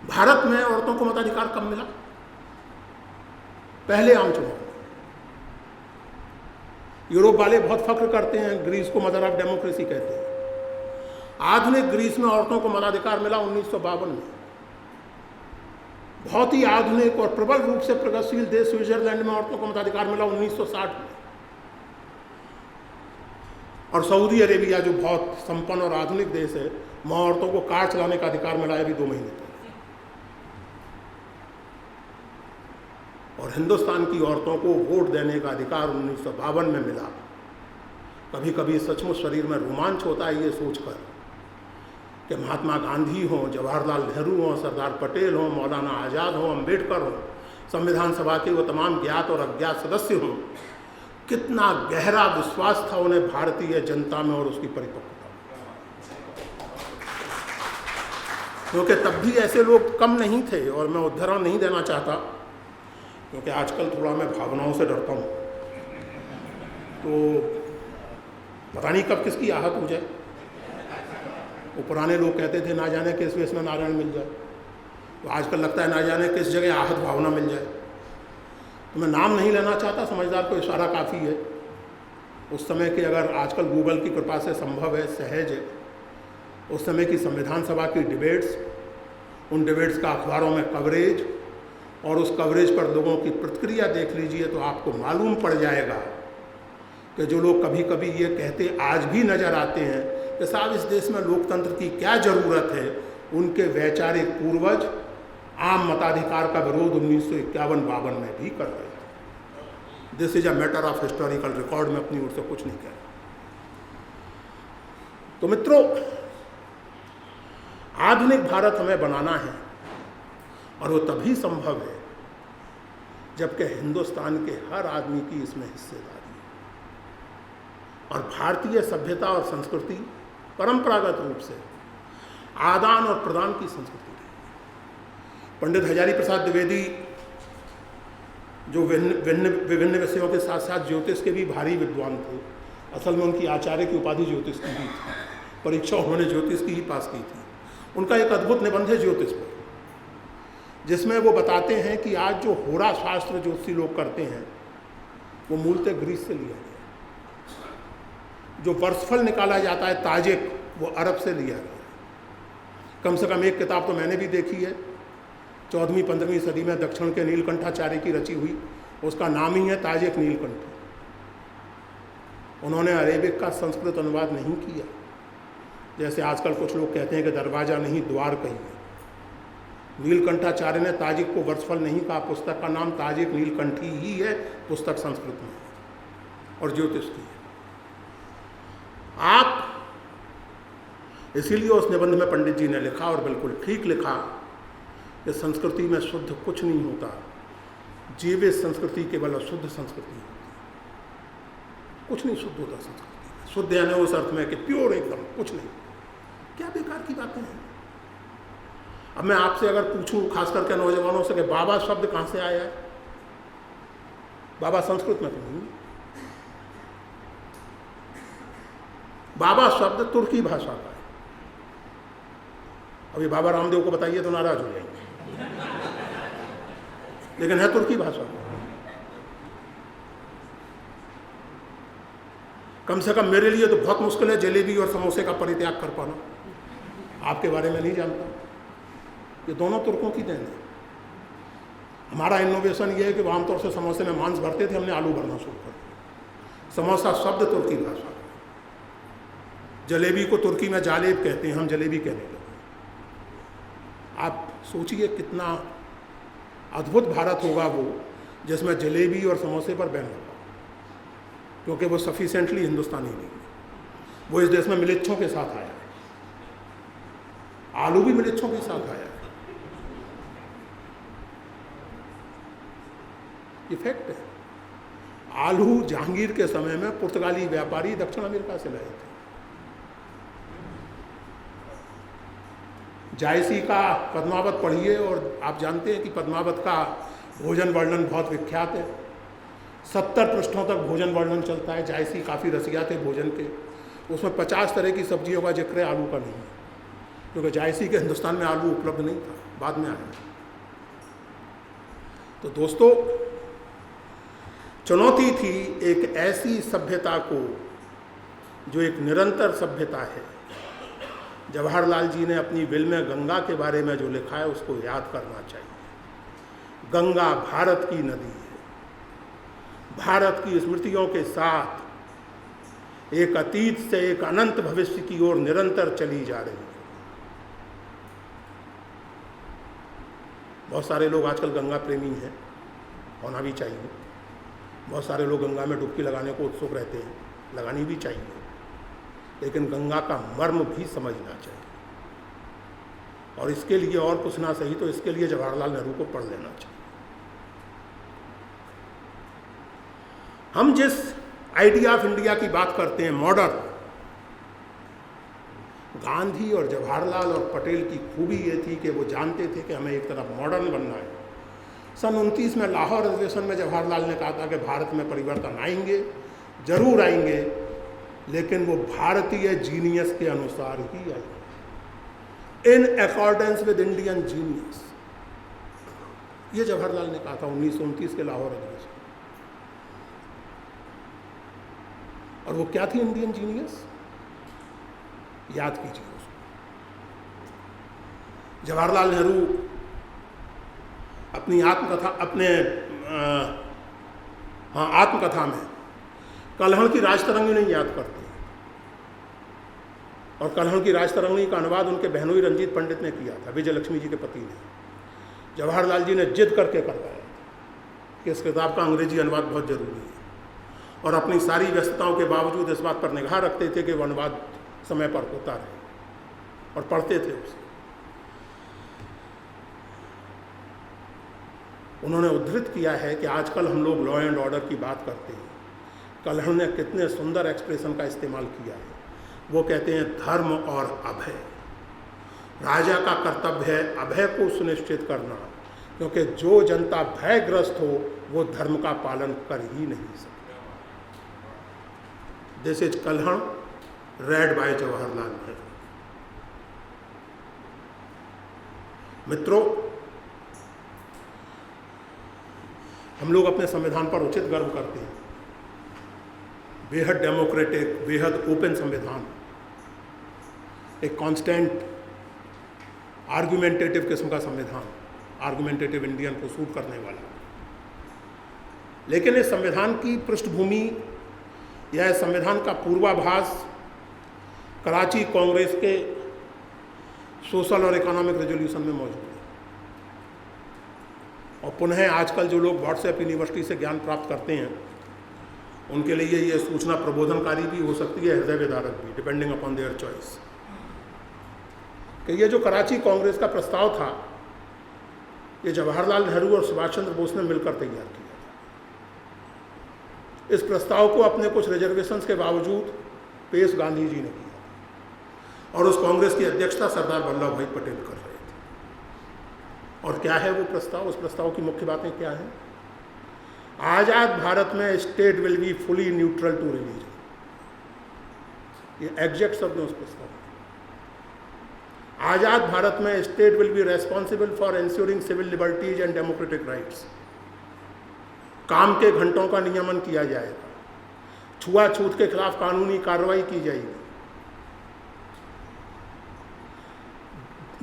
भारत में औरतों को मताधिकार कब मिला? पहले आम चुनाव। यूरोप वाले बहुत फख्र करते हैं, ग्रीस को मदर ऑफ डेमोक्रेसी कहते हैं। आधुनिक ग्रीस में औरतों को मताधिकार मिला 1952 में। बहुत ही आधुनिक और प्रबल रूप से प्रगतिशील देश स्विट्जरलैंड में औरतों को मताधिकार मिला 1960 में। और सऊदी अरेबिया, जो बहुत संपन्न और आधुनिक देश है, वहाँ औरतों को कार चलाने का अधिकार मिला है अभी 2 महीने तक। और हिंदुस्तान की औरतों को वोट देने का अधिकार 1952 में मिला। कभी कभी सचमुच शरीर में रोमांच होता है ये सोचकर कि कि महात्मा गांधी हों, जवाहरलाल नेहरू हों, सरदार पटेल हों, मौलाना आज़ाद हों, अम्बेडकर हों, संविधान सभा के वो तमाम ज्ञात और अज्ञात सदस्य हों, कितना गहरा विश्वास था उन्हें भारतीय जनता में और उसकी परिपक्वता में। क्योंकि तब भी ऐसे लोग कम नहीं थे, और मैं उदाहरण नहीं देना चाहता क्योंकि आजकल थोड़ा मैं भावनाओं से डरता हूँ, तो पता नहीं कब किसकी आहत हो जाए। वो पुराने लोग कहते थे ना जाने किस वेश में नारायण मिल जाए, तो आजकल लगता है ना जाने किस जगह आहत भावना मिल जाए। तो मैं नाम नहीं लेना चाहता, समझदार को इशारा काफ़ी है। उस समय के, अगर आजकल गूगल की कृपा से संभव है, सहज है, उस समय की संविधान सभा की डिबेट्स, उन डिबेट्स का अखबारों में कवरेज, और उस कवरेज पर लोगों की प्रतिक्रिया देख लीजिए तो आपको मालूम पड़ जाएगा कि जो लोग कभी कभी ये कहते आज भी नज़र आते हैं कि साहब इस देश में लोकतंत्र की क्या ज़रूरत है, उनके वैचारिक पूर्वज आम मताधिकार का विरोध 1951-52 में भी कर रहे थे। This is a matter of historical record. में अपनी ओर से कुछ नहीं कह रहा। तो मित्रों, आधुनिक भारत हमें बनाना है, और वो तभी संभव है जबकि हिंदुस्तान के हर आदमी की इसमें हिस्सेदारी है। और भारतीय सभ्यता और संस्कृति परंपरागत रूप से आदान और प्रदान की संस्कृति रही। पंडित हजारी प्रसाद द्विवेदी, जो विभिन्न विषयों के साथ साथ ज्योतिष के भी भारी विद्वान थे, असल में उनकी आचार्य की उपाधि ज्योतिष की ही थी, परीक्षा उन्होंने ज्योतिष की ही पास की थी। उनका एक अद्भुत निबंध है ज्योतिष पर, जिसमें वो बताते हैं कि आज जो होरा शास्त्र ज्योतिषी लोग करते हैं वो मूलतः ग्रीस से लिया गया। जो वर्षफल निकाला जाता है ताजिक, वो अरब से लिया गया। कम से कम एक किताब तो मैंने भी देखी है, 14वीं-15वीं सदी में दक्षिण के नीलकंठाचार्य की रची हुई, उसका नाम ही है ताजिक नीलकंठ। उन्होंने अरेबिक का संस्कृत अनुवाद नहीं किया, जैसे आजकल कुछ लोग कहते हैं कि दरवाज़ा नहीं द्वार कहिए। नीलकंठाचार्य ने ताजिक को वर्षफल नहीं कहा, पुस्तक का नाम ताजिक नीलकंठी ही है, पुस्तक संस्कृत में और ज्योतिष की है। आप इसीलिए उस निबंध में पंडित जी ने लिखा, और बिल्कुल ठीक लिखा, कि संस्कृति में शुद्ध कुछ नहीं होता, जीवित संस्कृति केवल अशुद्ध संस्कृति होती है। कुछ नहीं शुद्ध होता संस्कृति में। शुद्ध यानी उस अर्थ में कि प्योर, एकदम कुछ नहीं। क्या बेकार की बातें हैं। अब मैं आपसे अगर पूछूं, खास करके नौजवानों से, कि बाबा शब्द कहाँ से आया है? बाबा संस्कृत में तो नहीं। बाबा शब्द तुर्की भाषा का है। अभी बाबा रामदेव को बताइए तो नाराज हो जाएंगे, लेकिन है तुर्की भाषा। कम से कम मेरे लिए तो बहुत मुश्किल है जलेबी और समोसे का परित्याग कर पाना। आपके बारे में नहीं जानता, ये दोनों तुर्कों की देन है। हमारा इनोवेशन ये है कि वो आमतौर से समोसे में मांस भरते थे, हमने आलू भरना शुरू कर दिया। समोसा शब्द तुर्की भाषा का। जलेबी को तुर्की में जालेब कहते हैं, हम जलेबी कहने लगे। आप सोचिए कितना अद्भुत भारत होगा वो, जिसमें जलेबी और समोसे पर बैन होगा, क्योंकि वो सफिशिएंटली हिंदुस्तानी नहीं है। वो इस देश में मिलिच्छों के साथ आया है, आलू भी मिलिच्छों के साथ आया है। इफेक्ट है। आलू जहांगीर के समय में पुर्तगाली व्यापारी दक्षिण अमेरिका से लाए थे। जायसी का पद्मावत पढ़िए, और आप जानते हैं कि पद्मावत का भोजन वर्णन बहुत विख्यात है। 70 पृष्ठों तक भोजन वर्णन चलता है। जायसी काफ़ी रसिया थे भोजन के। उसमें 50 तरह की सब्जियों का जिक्र है, आलू का नहीं है, क्योंकि जायसी के हिंदुस्तान में आलू उपलब्ध नहीं था, बाद में आया। तो दोस्तों, चुनौती थी एक ऐसी सभ्यता को जो एक निरंतर सभ्यता है। जवाहरलाल जी ने अपनी विल में गंगा के बारे में जो लिखा है उसको याद करना चाहिए। गंगा भारत की नदी है, भारत की स्मृतियों के साथ एक अतीत से एक अनंत भविष्य की ओर निरंतर चली जा रही है। बहुत सारे लोग आजकल गंगा प्रेमी हैं, होना भी चाहिए। बहुत सारे लोग गंगा में डुबकी लगाने को उत्सुक रहते हैं, लगानी भी चाहिए, लेकिन गंगा का मर्म भी समझना चाहिए। और इसके लिए और कुछ ना सही तो इसके लिए जवाहरलाल नेहरू को पढ़ लेना चाहिए। हम जिस आइडिया ऑफ इंडिया की बात करते हैं, मॉडर्न, गांधी और जवाहरलाल और पटेल की खूबी ये थी कि वो जानते थे कि हमें एक तरफ मॉडर्न बनना है। सन 29 में लाहौर अधिवेशन में जवाहरलाल ने कहा था कि भारत में परिवर्तन आएंगे, जरूर आएंगे, लेकिन वो भारतीय जीनियस के अनुसार ही आएंगे, in accordance with Indian genius. ये जवाहरलाल ने कहा था 1929 के लाहौर अधिवेशन। और वो क्या थी इंडियन जीनियस? याद कीजिए उसको। जवाहरलाल नेहरू अपनी आत्मकथा में कल्हण की राजतरंगिणी नहीं याद करते, और कल्हण की राजतरंगिणी का अनुवाद उनके बहनोई रंजीत पंडित ने किया था, विजय लक्ष्मी जी के पति ने। जवाहरलाल जी ने जिद करके करवाया कि इस किताब का अंग्रेजी अनुवाद बहुत जरूरी है, और अपनी सारी व्यस्तताओं के बावजूद इस बात पर निगाह रखते थे कि वह अनुवाद समय पर होता रहे, और पढ़ते थे उसे। उन्होंने उद्धृत किया है कि आजकल हम लोग लॉ एंड ऑर्डर की बात करते हैं, कल्हण ने कितने सुंदर एक्सप्रेशन का इस्तेमाल किया है। वो कहते हैं धर्म और अभय। राजा का कर्तव्य है अभय को सुनिश्चित करना, क्योंकि जो जनता भयग्रस्त हो वो धर्म का पालन कर ही नहीं सकती। This is Kalhana read by Jawaharlal Nehru. मित्रों, हम लोग अपने संविधान पर उचित गर्व करते हैं। बेहद डेमोक्रेटिक, बेहद ओपन संविधान, एक कांस्टेंट आर्गुमेंटेटिव किस्म का संविधान, आर्गुमेंटेटिव इंडियन को सूट करने वाला। लेकिन इस संविधान की पृष्ठभूमि या इस संविधान का पूर्वाभास कराची कांग्रेस के सोशल और इकोनॉमिक रेजोल्यूशन में मौजूद है। और पुनः आजकल जो लोग व्हाट्सएप यूनिवर्सिटी से ज्ञान प्राप्त करते हैं, उनके लिए ये सूचना प्रबोधनकारी भी हो सकती है, हृदय विदारक भी, डिपेंडिंग अपॉन देयर चॉइस। कि ये जो कराची कांग्रेस का प्रस्ताव था, ये जवाहरलाल नेहरू और सुभाष चंद्र बोस ने मिलकर तैयार किया था। इस प्रस्ताव को अपने कुछ रिजर्वेशंस के बावजूद पेश गांधी जी ने किया, और उस कांग्रेस की अध्यक्षता सरदार वल्लभ भाई पटेल कर रहे थे। और क्या है वो प्रस्ताव? उस प्रस्ताव की मुख्य बातें क्या हैं? आजाद भारत में state will be fully neutral to religion. ये एग्जैक्ट शब्द है उस प्रस्ताव में। आजाद भारत में state will be responsible for ensuring civil liberties and democratic rights. काम के घंटों का नियमन किया जाएगा, छुआछूत के खिलाफ कानूनी कार्रवाई की जाएगी,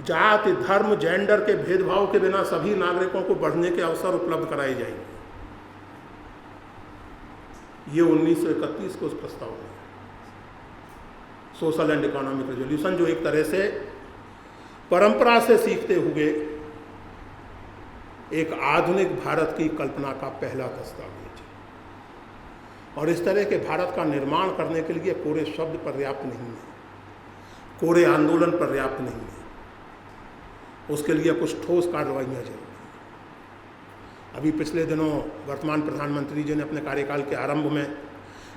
जाति, धर्म, जेंडर के भेदभाव के बिना सभी नागरिकों को बढ़ने के अवसर उपलब्ध कराए जाएंगे। ये 1931 को उस प्रस्ताव में सोशल एंड इकोनॉमिक रेजोल्यूशन, जो एक तरह से परंपरा से सीखते हुए एक आधुनिक भारत की कल्पना का पहला दस्तावेज है। और इस तरह के भारत का निर्माण करने के लिए कोरे शब्द पर्याप्त नहीं है, कोरे आंदोलन पर्याप्त नहीं है, उसके लिए कुछ ठोस कार्रवाइयाँ जरूरी हैं। अभी पिछले दिनों वर्तमान प्रधानमंत्री जी ने अपने कार्यकाल के आरंभ में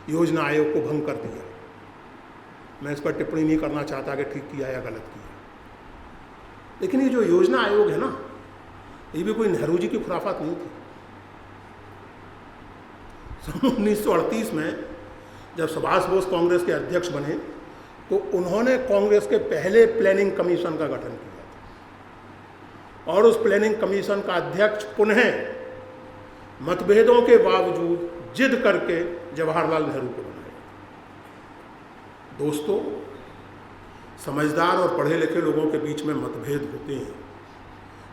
योजना आयोग को भंग कर दिया। मैं इस पर टिप्पणी नहीं करना चाहता कि ठीक किया या गलत किया, लेकिन ये जो योजना आयोग है ना, ये भी कोई नेहरू जी की खुराफात नहीं थी। सन 1938 में जब सुभाष बोस कांग्रेस के अध्यक्ष बने, तो उन्होंने कांग्रेस के पहले प्लानिंग कमीशन का गठन किया था, और उस प्लानिंग कमीशन का अध्यक्ष पुनः मतभेदों के बावजूद जिद करके जवाहरलाल नेहरू को बनाया। दोस्तों, समझदार और पढ़े लिखे लोगों के बीच में मतभेद होते हैं।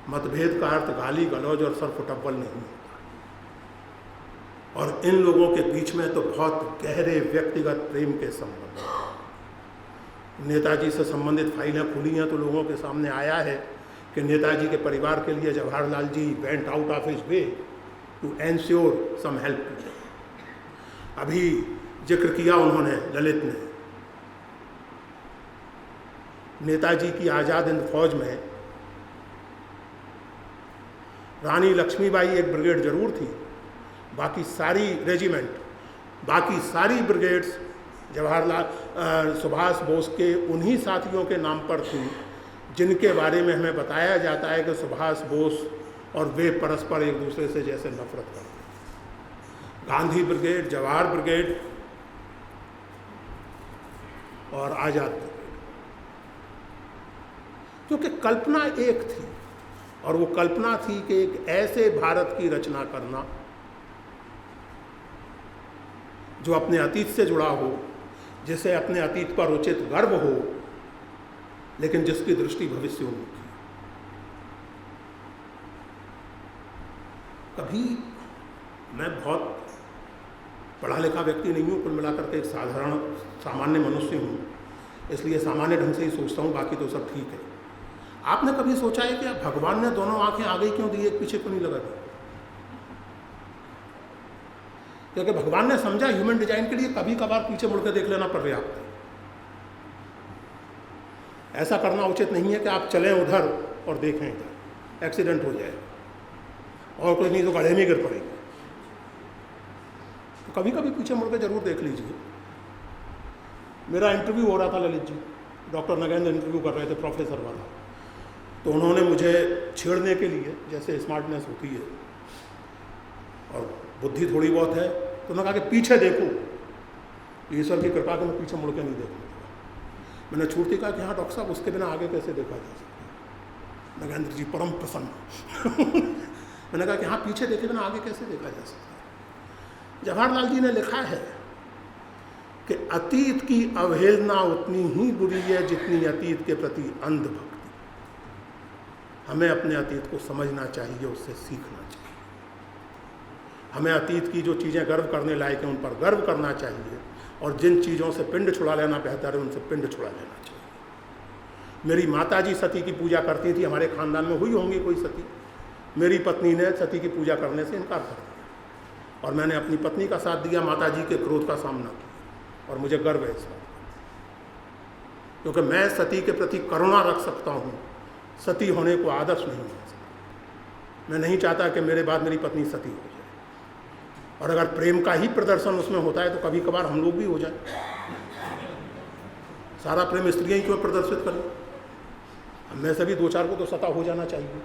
मतभेद का अर्थ गाली गलौज और सरफुटब्बल नहीं होता, और इन लोगों के बीच में तो बहुत गहरे व्यक्तिगत प्रेम के संबंध। नेताजी से संबंधित फाइलें खुली हैं तो लोगों के सामने आया है कि नेताजी के परिवार के लिए Jawaharlal ji went out of his way to ensure some help. अभी जिक्र किया उन्होंने, ललित ने, नेताजी की आज़ाद हिंद फौज में रानी लक्ष्मीबाई एक ब्रिगेड जरूर थी, बाकी सारी रेजिमेंट, बाकी सारी ब्रिगेड्स जवाहरलाल सुभाष बोस के उन्हीं साथियों के नाम पर थी जिनके बारे में हमें बताया जाता है कि सुभाष बोस और वे परस्पर एक दूसरे से जैसे नफरत करते। गांधी ब्रिगेड, जवाहर ब्रिगेड और आज़ाद ब्रिगेड, क्योंकि कल्पना एक थी, और वो कल्पना थी कि एक ऐसे भारत की रचना करना जो अपने अतीत से जुड़ा हो, जिसे अपने अतीत पर उचित गर्व हो, लेकिन जिसकी दृष्टि भविष्योन्मुखी। कभी मैं बहुत पढ़ा लिखा व्यक्ति नहीं हूँ, कुल मिलाकर के एक साधारण सामान्य मनुष्य हूँ, इसलिए सामान्य ढंग से ही सोचता हूँ, बाकी तो सब ठीक है। आपने कभी सोचा है कि भगवान ने दोनों आंखें आगे क्यों दी, एक पीछे क्यों नहीं लगा दी? क्योंकि भगवान ने समझा ह्यूमन डिजाइन के लिए कभी कभार पीछे मुड़कर देख लेना पर्याप्त है। ऐसा करना उचित नहीं है कि आप चलें उधर और देखें इधर, एक्सीडेंट हो जाए और कोई नहीं तो गड्ढे में गिर पड़ेगा। तो कभी कभी पीछे मुड़कर जरूर देख लीजिए। मेरा इंटरव्यू हो रहा था ललित जी, डॉक्टर नगेंद्र इंटरव्यू कर रहे थे, प्रोफेसर वाला, तो उन्होंने मुझे छेड़ने के लिए, जैसे स्मार्टनेस होती है और बुद्धि थोड़ी बहुत है, तो उन्होंने कहा कि पीछे देखो, ईश्वर की कृपा के मैं पीछे मुड़ के नहीं देखूँगा। मैंने छूटती कहा कि हाँ डॉक्टर साहब, उसके बिना आगे कैसे देखा जा सकता है? नगेंद्र जी परम प्रसन्न मैंने कहा कि हाँ, पीछे देखे बिना आगे कैसे देखा जा सकता है? जवाहरलाल जी ने लिखा है कि अतीत की अवहेलना उतनी ही बुरी है जितनी अतीत के प्रति अंधभक्ति। हमें अपने अतीत को समझना चाहिए, उससे सीखना चाहिए। हमें अतीत की जो चीज़ें गर्व करने लायक हैं उन पर गर्व करना चाहिए, और जिन चीज़ों से पिंड छुड़ा लेना बेहतर है उनसे पिंड छुड़ा लेना चाहिए। मेरी माताजी सती की पूजा करती थी, हमारे खानदान में हुई होंगी कोई सती। मेरी पत्नी ने सती की पूजा करने से इनकार कर दिया, और मैंने अपनी पत्नी का साथ दिया, माताजी के क्रोध का सामना किया, और मुझे गर्व है इस बात का, क्योंकि मैं सती के प्रति करुणा रख सकता हूँ, सती होने को आदर्श नहीं मान सकता। मैं नहीं चाहता कि मेरे बाद मेरी पत्नी सती हो जाए, और अगर प्रेम का ही प्रदर्शन उसमें होता है तो कभी कभार हम लोग भी हो जाए। सारा प्रेम स्त्रियां ही क्यों प्रदर्शित करें? हमें से भी दो चार को तो सता हो जाना चाहिए।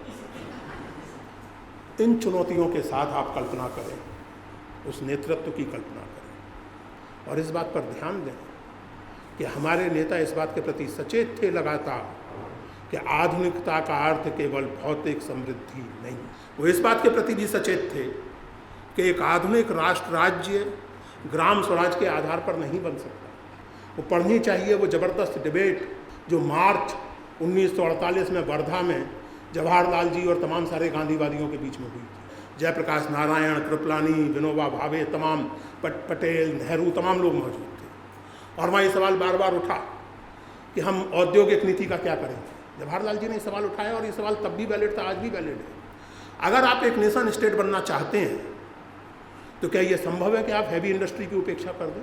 इन चुनौतियों के साथ आप कल्पना करें, उस नेतृत्व की कल्पना करें, और इस बात पर ध्यान दें कि हमारे नेता इस बात के प्रति सचेत थे लगातार कि आधुनिकता का अर्थ केवल भौतिक समृद्धि नहीं। वो इस बात के प्रति भी सचेत थे कि एक आधुनिक राष्ट्र राज्य ग्राम स्वराज के आधार पर नहीं बन सकता। वो पढ़नी चाहिए वो ज़बरदस्त डिबेट जो मार्च 1948 में वर्धा में जवाहरलाल जी और तमाम सारे गांधीवादियों के बीच में हुई थी। जयप्रकाश नारायण, कृपलानी, विनोबा भावे, तमाम पटेल, नेहरू, तमाम लोग मौजूद थे, और वहाँ ये सवाल बार बार उठा कि हम औद्योगिक नीति का क्या करेंगे। जवाहरलाल जी ने सवाल उठाया, और ये सवाल तब भी वैलिड था, आज भी वैलिड है। अगर आप एक नेशन स्टेट बनना चाहते हैं तो क्या ये संभव है कि आप हैवी इंडस्ट्री की उपेक्षा कर दें?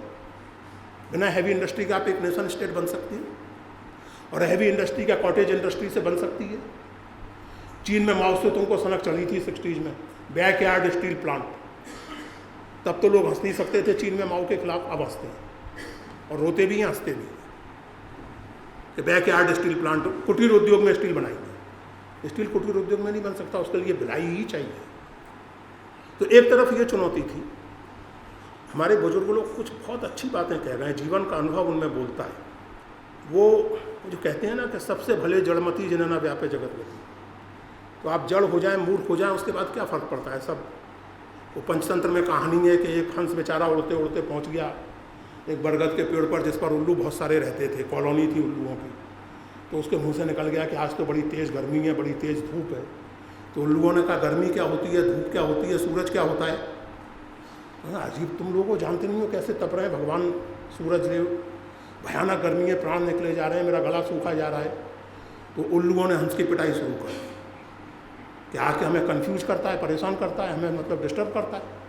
बिना हैवी इंडस्ट्री का आप एक नेशन स्टेट बन सकती है, और हैवी इंडस्ट्री क्या कॉटेज इंडस्ट्री से बन सकती है? चीन में माओ से तुमको सनक चढ़ी थी 60s में, बैकयार्ड स्टील प्लांट। तब तो लोग हंस नहीं सकते थे चीन में माओ के खिलाफ, अब हंसते हैं, और रोते भी हैं, हंसते भी हैं कि बैकयार्ड स्टील प्लांट, कुटीर उद्योग में स्टील बनाएंगे। स्टील कुटीर उद्योग में नहीं बन सकता, उसके लिए भिलाई ही चाहिए। तो एक तरफ ये चुनौती थी। हमारे बुजुर्ग लोग कुछ बहुत अच्छी बातें कह रहे हैं, जीवन का अनुभव उनमें बोलता है। वो जो कहते हैं ना कि सबसे भले जड़मती जिन्हें ना व्यापे जगत गति। तो आप जड़ हो जाएं, मूर्ख हो जाएं, उसके बाद क्या फ़र्क पड़ता है? सब वो पंचतंत्र में कहानी है कि एक हंस बेचारा उड़ते उड़ते पहुंच गया एक बरगद के पेड़ पर जिस पर उल्लू बहुत सारे रहते थे, कॉलोनी थी उल्लुओं की। तो उसके मुंह से निकल गया कि आज तो बड़ी तेज़ गर्मी है, बड़ी तेज़ धूप है। तो उल्लुओं ने कहा गर्मी क्या होती है, धूप क्या होती है, सूरज क्या होता है? अजीब, तुम लोगों जानते नहीं हो कैसे तप रहे हैं भगवान सूरज देव, भयानक गर्मी है, प्राण निकले जा रहे हैं, मेरा गला सूखा जा रहा है। तो उल्लुओं ने हंस की पिटाई शुरू कर दी कि आके हमें कंफ्यूज करता है, परेशान करता है, हमें मतलब डिस्टर्ब करता है।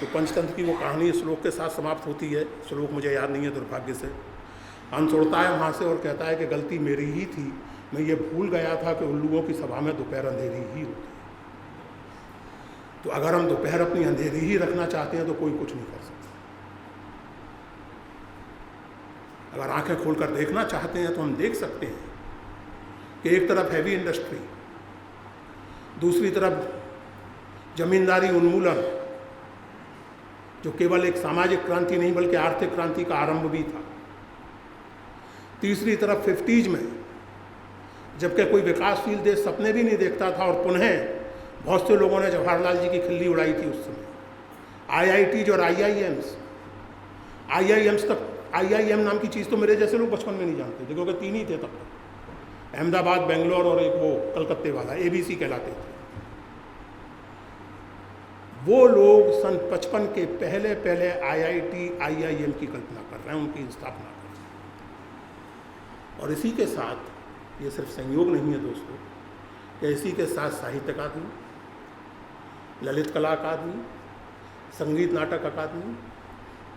तो पंचतंत्र की वो कहानी श्लोक के साथ समाप्त होती है। श्लोक मुझे याद नहीं है दुर्भाग्य से। हंस उड़ता है वहाँ से और कहता है कि गलती मेरी ही थी, मैं ये भूल गया था कि उल्लुओं की सभा में दोपहर अंधेरी ही होती है। तो अगर हम दोपहर अपनी अंधेरी ही रखना चाहते हैं तो कोई कुछ नहीं कर सकता। अगर आंखें खोलकर देखना चाहते हैं तो हम देख सकते हैं कि एक तरफ हैवी इंडस्ट्री, दूसरी तरफ जमींदारी उन्मूलन, जो केवल एक सामाजिक क्रांति नहीं बल्कि आर्थिक क्रांति का आरंभ भी था, तीसरी तरफ 50s में जबकि कोई विकासशील देश सपने भी नहीं देखता था, और पुनः बहुत से लोगों ने जवाहरलाल जी की खिल्ली उड़ाई थी उस समय। IITs और IIMs तक, IIM नाम की चीज़ तो मेरे जैसे लोग बचपन में नहीं जानते थे, क्योंकि 3 ही थे तब तक, अहमदाबाद, बेंगलोर और एक वो कलकत्ते वाला ABC कहलाते थे। वो लोग सन 55 के पहले IIT IIM की कल्पना कर रहे हैं, उनकी स्थापना कर रहे हैं। और इसी के साथ ये सिर्फ संयोग नहीं है दोस्तों, कि इसी के साथ साहित्य अकादमी, ललित कला अकादमी, संगीत नाटक अकादमी,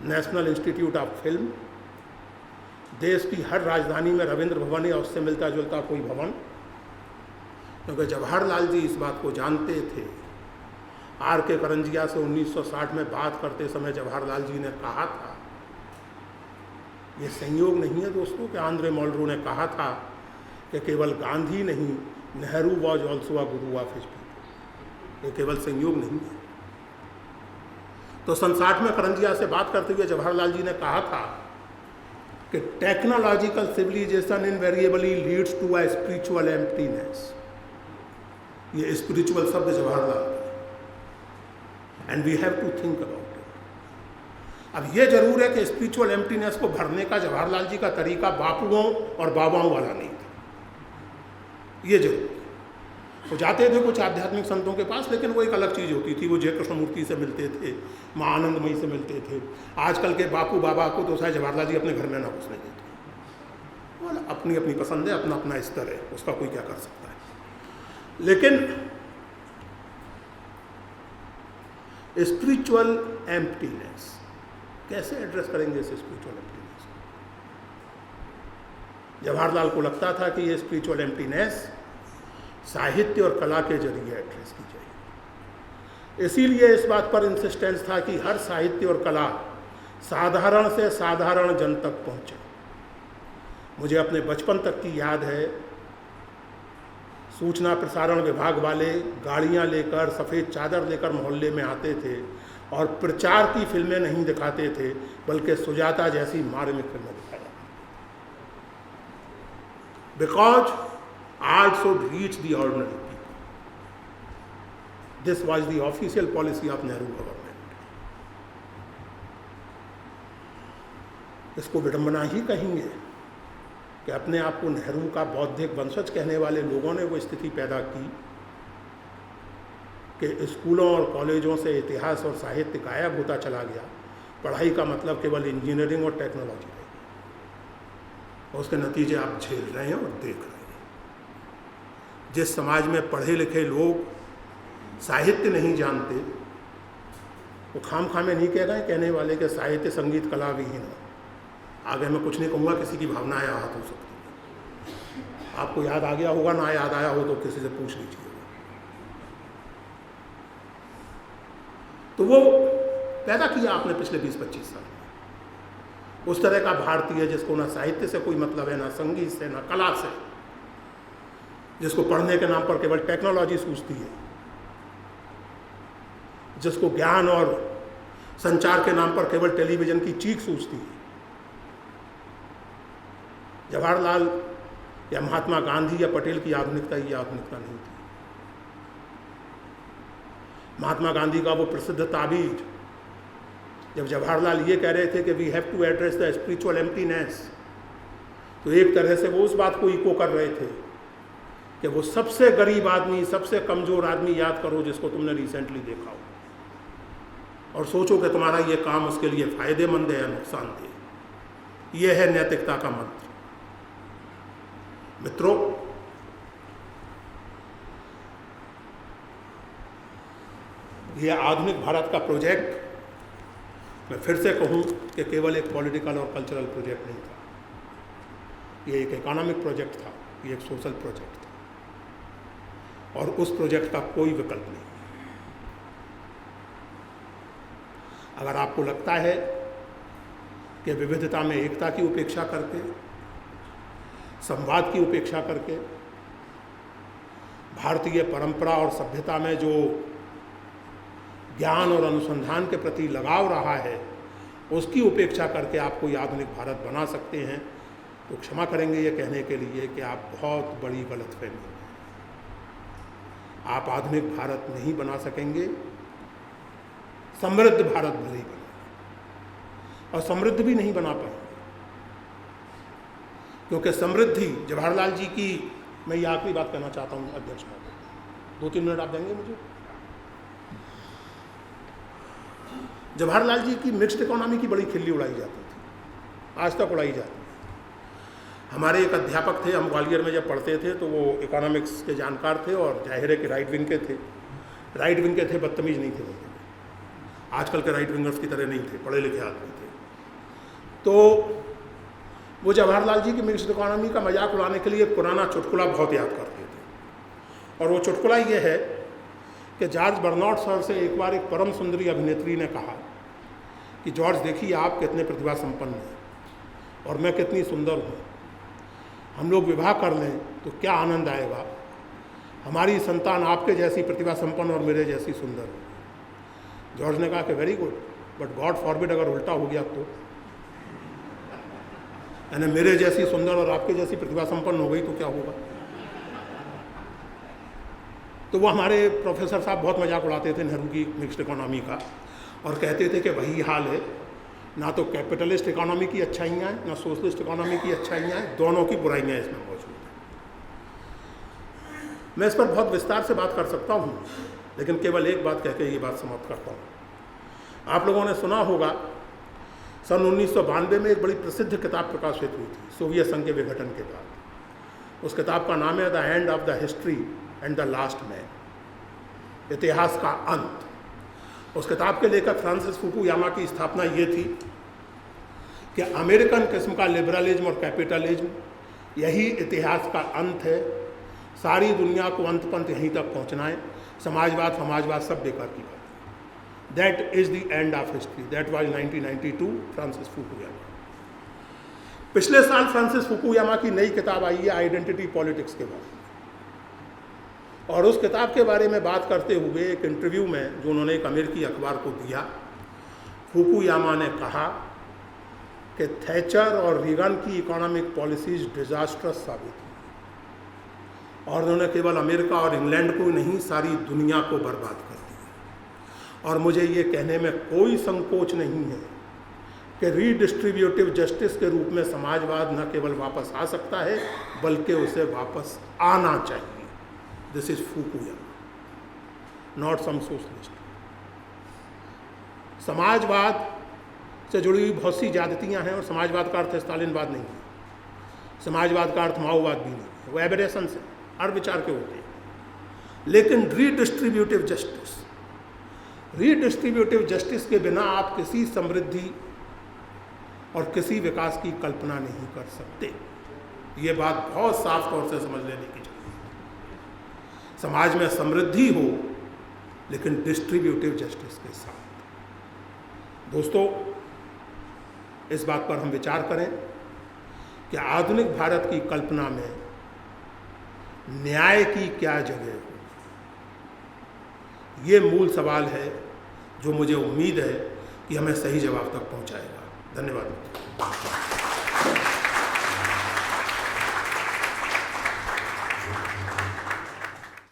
नेशनल इंस्टीट्यूट ऑफ फिल्म, देश की हर राजधानी में रविंद्र भवन या उससे मिलता जुलता कोई भवन, क्योंकि जवाहरलाल जी इस बात को जानते थे। R.K. करंजिया से 1960 में बात करते समय जवाहरलाल जी ने कहा था, ये संयोग नहीं है दोस्तों कि आंद्रे मोल्ड्रो ने कहा था कि केवल गांधी नहीं, Nehru was also a Guru of his people. ये केवल संयोग नहीं है। तो सन 60 में करंजिया से बात करते हुए जवाहरलाल जी ने कहा था कि technological civilisation invariably leads to a spiritual emptiness. ये स्पिरिचुअल शब्द जवाहरलाल का, and we have to think about it. अब ये जरूर है कि स्पिरिचुअल एम्प्टीनेस को भरने का जवाहरलाल जी का तरीका बापुओं और बाबाओं वाला नहीं था, ये जरूर। वो जाते थे कुछ आध्यात्मिक संतों के पास, लेकिन वो एक अलग चीज़ होती थी। वो जय कृष्णमूर्ति से मिलते थे, माँ आनंदमयी से मिलते थे। आजकल के बापू बाबा को तो शायद जवाहरलाल जी अपने घर में ना घुसने देते। वो अपनी अपनी पसंद है, अपना अपना स्तर है, उसका कोई क्या कर सकता है। लेकिन स्पिरिचुअल एम्प्टीनेस कैसे एड्रेस करेंगे इस स्पिरिचुअल एम्प्टीनेस? जवाहरलाल को लगता था कि ये स्पिरिचुअल एम्प्टीनेस साहित्य और कला के जरिए एड्रेस की जाए। इसीलिए इस बात पर इंसिस्टेंस था कि हर साहित्य और कला साधारण से साधारण जन तक पहुंचे। मुझे अपने बचपन तक की याद है, सूचना प्रसारण विभाग वाले गाड़ियां लेकर, सफ़ेद चादर लेकर मोहल्ले में आते थे और प्रचार की फिल्में नहीं दिखाते थे, बल्कि सुजाता जैसी मार्मिक फिल्में दिखाया। Because art should reach the ordinary people. This was the official policy of Nehru government. इसको विडंबना ही कहेंगे कि अपने आप को नेहरू का बौद्धिक वंशज कहने वाले लोगों ने वो स्थिति पैदा की कि स्कूलों और कॉलेजों से इतिहास और साहित्य गायब होता चला गया। पढ़ाई का मतलब केवल इंजीनियरिंग और टेक्नोलॉजी रह गई। और उसके नतीजे आप झेल रहे हैं और देख रहे हैं। जिस समाज में पढ़े लिखे लोग साहित्य नहीं जानते, वो खाम में नहीं कह रहे हैं कहने वाले कि साहित्य संगीत कला विहीन है। आगे मैं कुछ नहीं कहूँगा, किसी की भावनाएं आहत हो सकती है। आपको याद आ गया होगा, ना याद आया हो तो किसी से पूछ लीजिए। तो वो पैदा किया आपने पिछले 20-25 साल में उस तरह का भारतीय जिसको ना साहित्य से कोई मतलब है, ना संगीत से, ना कला से, जिसको पढ़ने के नाम पर केवल टेक्नोलॉजी सूझती है, जिसको ज्ञान और संचार के नाम पर केवल टेलीविजन की चीख सूझती है। जवाहरलाल या महात्मा गांधी या पटेल की आधुनिकता ये आधुनिकता नहीं थी। महात्मा गांधी का वो प्रसिद्ध ताबीज, जब जवाहरलाल ये कह रहे थे कि we have to address the spiritual emptiness, तो एक तरह से वो उस बात को इको कर रहे थे कि वो सबसे गरीब आदमी, सबसे कमज़ोर आदमी याद करो जिसको तुमने रिसेंटली देखा हो, और सोचो कि तुम्हारा ये काम उसके लिए फ़ायदेमंद है या नुकसानदेह। ये है नैतिकता का मंत्र। मित्रों, ये आधुनिक भारत का प्रोजेक्ट, मैं फिर से कहूँ कि केवल एक पॉलिटिकल और कल्चरल प्रोजेक्ट नहीं था। ये एक इकोनॉमिक प्रोजेक्ट था, ये एक सोशल प्रोजेक्ट था, और उस प्रोजेक्ट का कोई विकल्प नहीं। अगर आपको लगता है कि विविधता में एकता की उपेक्षा करके, संवाद की उपेक्षा करके, भारतीय परंपरा और सभ्यता में जो ज्ञान और अनुसंधान के प्रति लगाव रहा है उसकी उपेक्षा करके आप कोई आधुनिक भारत बना सकते हैं, तो क्षमा करेंगे ये कहने के लिए कि आप बहुत बड़ी गलतफहमी में हैं। आप आधुनिक भारत नहीं बना सकेंगे, समृद्ध भारत भले ही बना, और समृद्ध भी नहीं बना पाएंगे, क्योंकि समृद्धि, जवाहरलाल जी की, मैं ये आखिरी बात कहना चाहता हूँ अध्यक्ष महोदय, 2-3 मिनट आप देंगे मुझे? जवाहरलाल जी की मिक्स्ड इकोनॉमी की बड़ी खिल्ली उड़ाई जाती थी, आज तक उड़ाई जाती है। हमारे एक अध्यापक थे, हम ग्वालियर में जब पढ़ते थे तो वो इकोनॉमिक्स के जानकार थे और जाहिर है कि राइट विंग के थे। राइट विंग के थे, बदतमीज नहीं थे, आजकल के राइट विंगर्स की तरह नहीं थे, पढ़े लिखे आदमी थे। तो वो जवाहरलाल जी की मिक्स्ड इकोनॉमी का मजाक उड़ाने के लिए एक पुराना चुटकुला बहुत याद करते थे, और वो चुटकुला ये है कि जॉर्ज बर्नार्ड सर से एक बार एक परम सुंदरी अभिनेत्री ने कहा कि जॉर्ज देखिए, आप कितने प्रतिभा संपन्न हैं और मैं कितनी सुंदर हूँ, हम लोग विवाह कर लें तो क्या आनंद आएगा, हमारी संतान आपके जैसी प्रतिभा संपन्न और मेरे जैसी सुंदर हो। जॉर्ज ने कहा कि very good, but God forbid, अगर उल्टा हो गया तो, यानी मेरे जैसी सुंदर और आपके जैसी प्रतिभा संपन्न हो गई तो क्या होगा। तो वो हमारे प्रोफेसर साहब बहुत मजाक उड़ाते थे नेहरू की मिक्स्ड इकोनॉमी का, और कहते थे कि वही हाल है, ना तो कैपिटलिस्ट इकोनॉमी की अच्छाइयाँ हैं, ना सोशलिस्ट इकोनॉमी की अच्छाइयाँ हैं, दोनों की बुराइयाँ इसमें मौजूद हैं। मैं इस पर बहुत विस्तार से बात कर सकता हूँ, लेकिन केवल एक बात कह के ये बात समाप्त करता हूँ। आप लोगों ने सुना होगा, सन 1992 में एक बड़ी प्रसिद्ध किताब प्रकाशित हुई थी सोवियत संघ के विघटन के बाद। उस किताब का नाम है the end of the history and the last man, इतिहास का अंत। उस किताब के लेखक फ्रांसिस फुकुयामा की स्थापना ये थी कि अमेरिकन किस्म का लिबरलिज्म और कैपिटलिज्म यही इतिहास का अंत है, सारी दुनिया को अंत पंत यहीं तक पहुँचना है, समाजवाद सब बेकार की बात है। That is the end of history, that was 1992, Francis Fukuyama. पिछले साल फ्रांसिस फुकुयामा की नई किताब आई है आइडेंटिटी पॉलिटिक्स के बारे में, और उस किताब के बारे में बात करते हुए एक इंटरव्यू में जो उन्होंने एक अमेरिकी अखबार को दिया, फुकुयामा ने कहा कि थैचर और रीगन की इकोनॉमिक पॉलिसीज डिजास्ट्रस साबित हुई, और उन्होंने केवल अमेरिका और इंग्लैंड को नहीं, सारी दुनिया को बर्बाद कर दिया। और मुझे ये कहने में कोई संकोच नहीं है कि रीडिस्ट्रीब्यूटिव जस्टिस के रूप में समाजवाद न केवल वापस आ सकता है, बल्कि उसे वापस आना चाहिए। This is Fukuyama, not some socialist. समाजवाद से जुड़ी हुई बहुत सी ज्यादतियाँ हैं, और समाजवाद का अर्थ स्टालिनवाद नहीं है, समाजवाद का अर्थ माओवाद भी नहीं है, वो एबरेशंस है, हर विचार के होते हैं। लेकिन रीडिस्ट्रीब्यूटिव जस्टिस के बिना आप किसी समृद्धि और किसी विकास की कल्पना नहीं कर सकते। ये बात बहुत साफ तौर से समझ लेने की चाहिए। समाज में समृद्धि हो, लेकिन डिस्ट्रीब्यूटिव जस्टिस के साथ। दोस्तों, इस बात पर हम विचार करें कि आधुनिक भारत की कल्पना में न्याय की क्या जगह हो। ये मूल सवाल है जो मुझे उम्मीद है कि हमें सही जवाब तक पहुंचाएगा। धन्यवाद।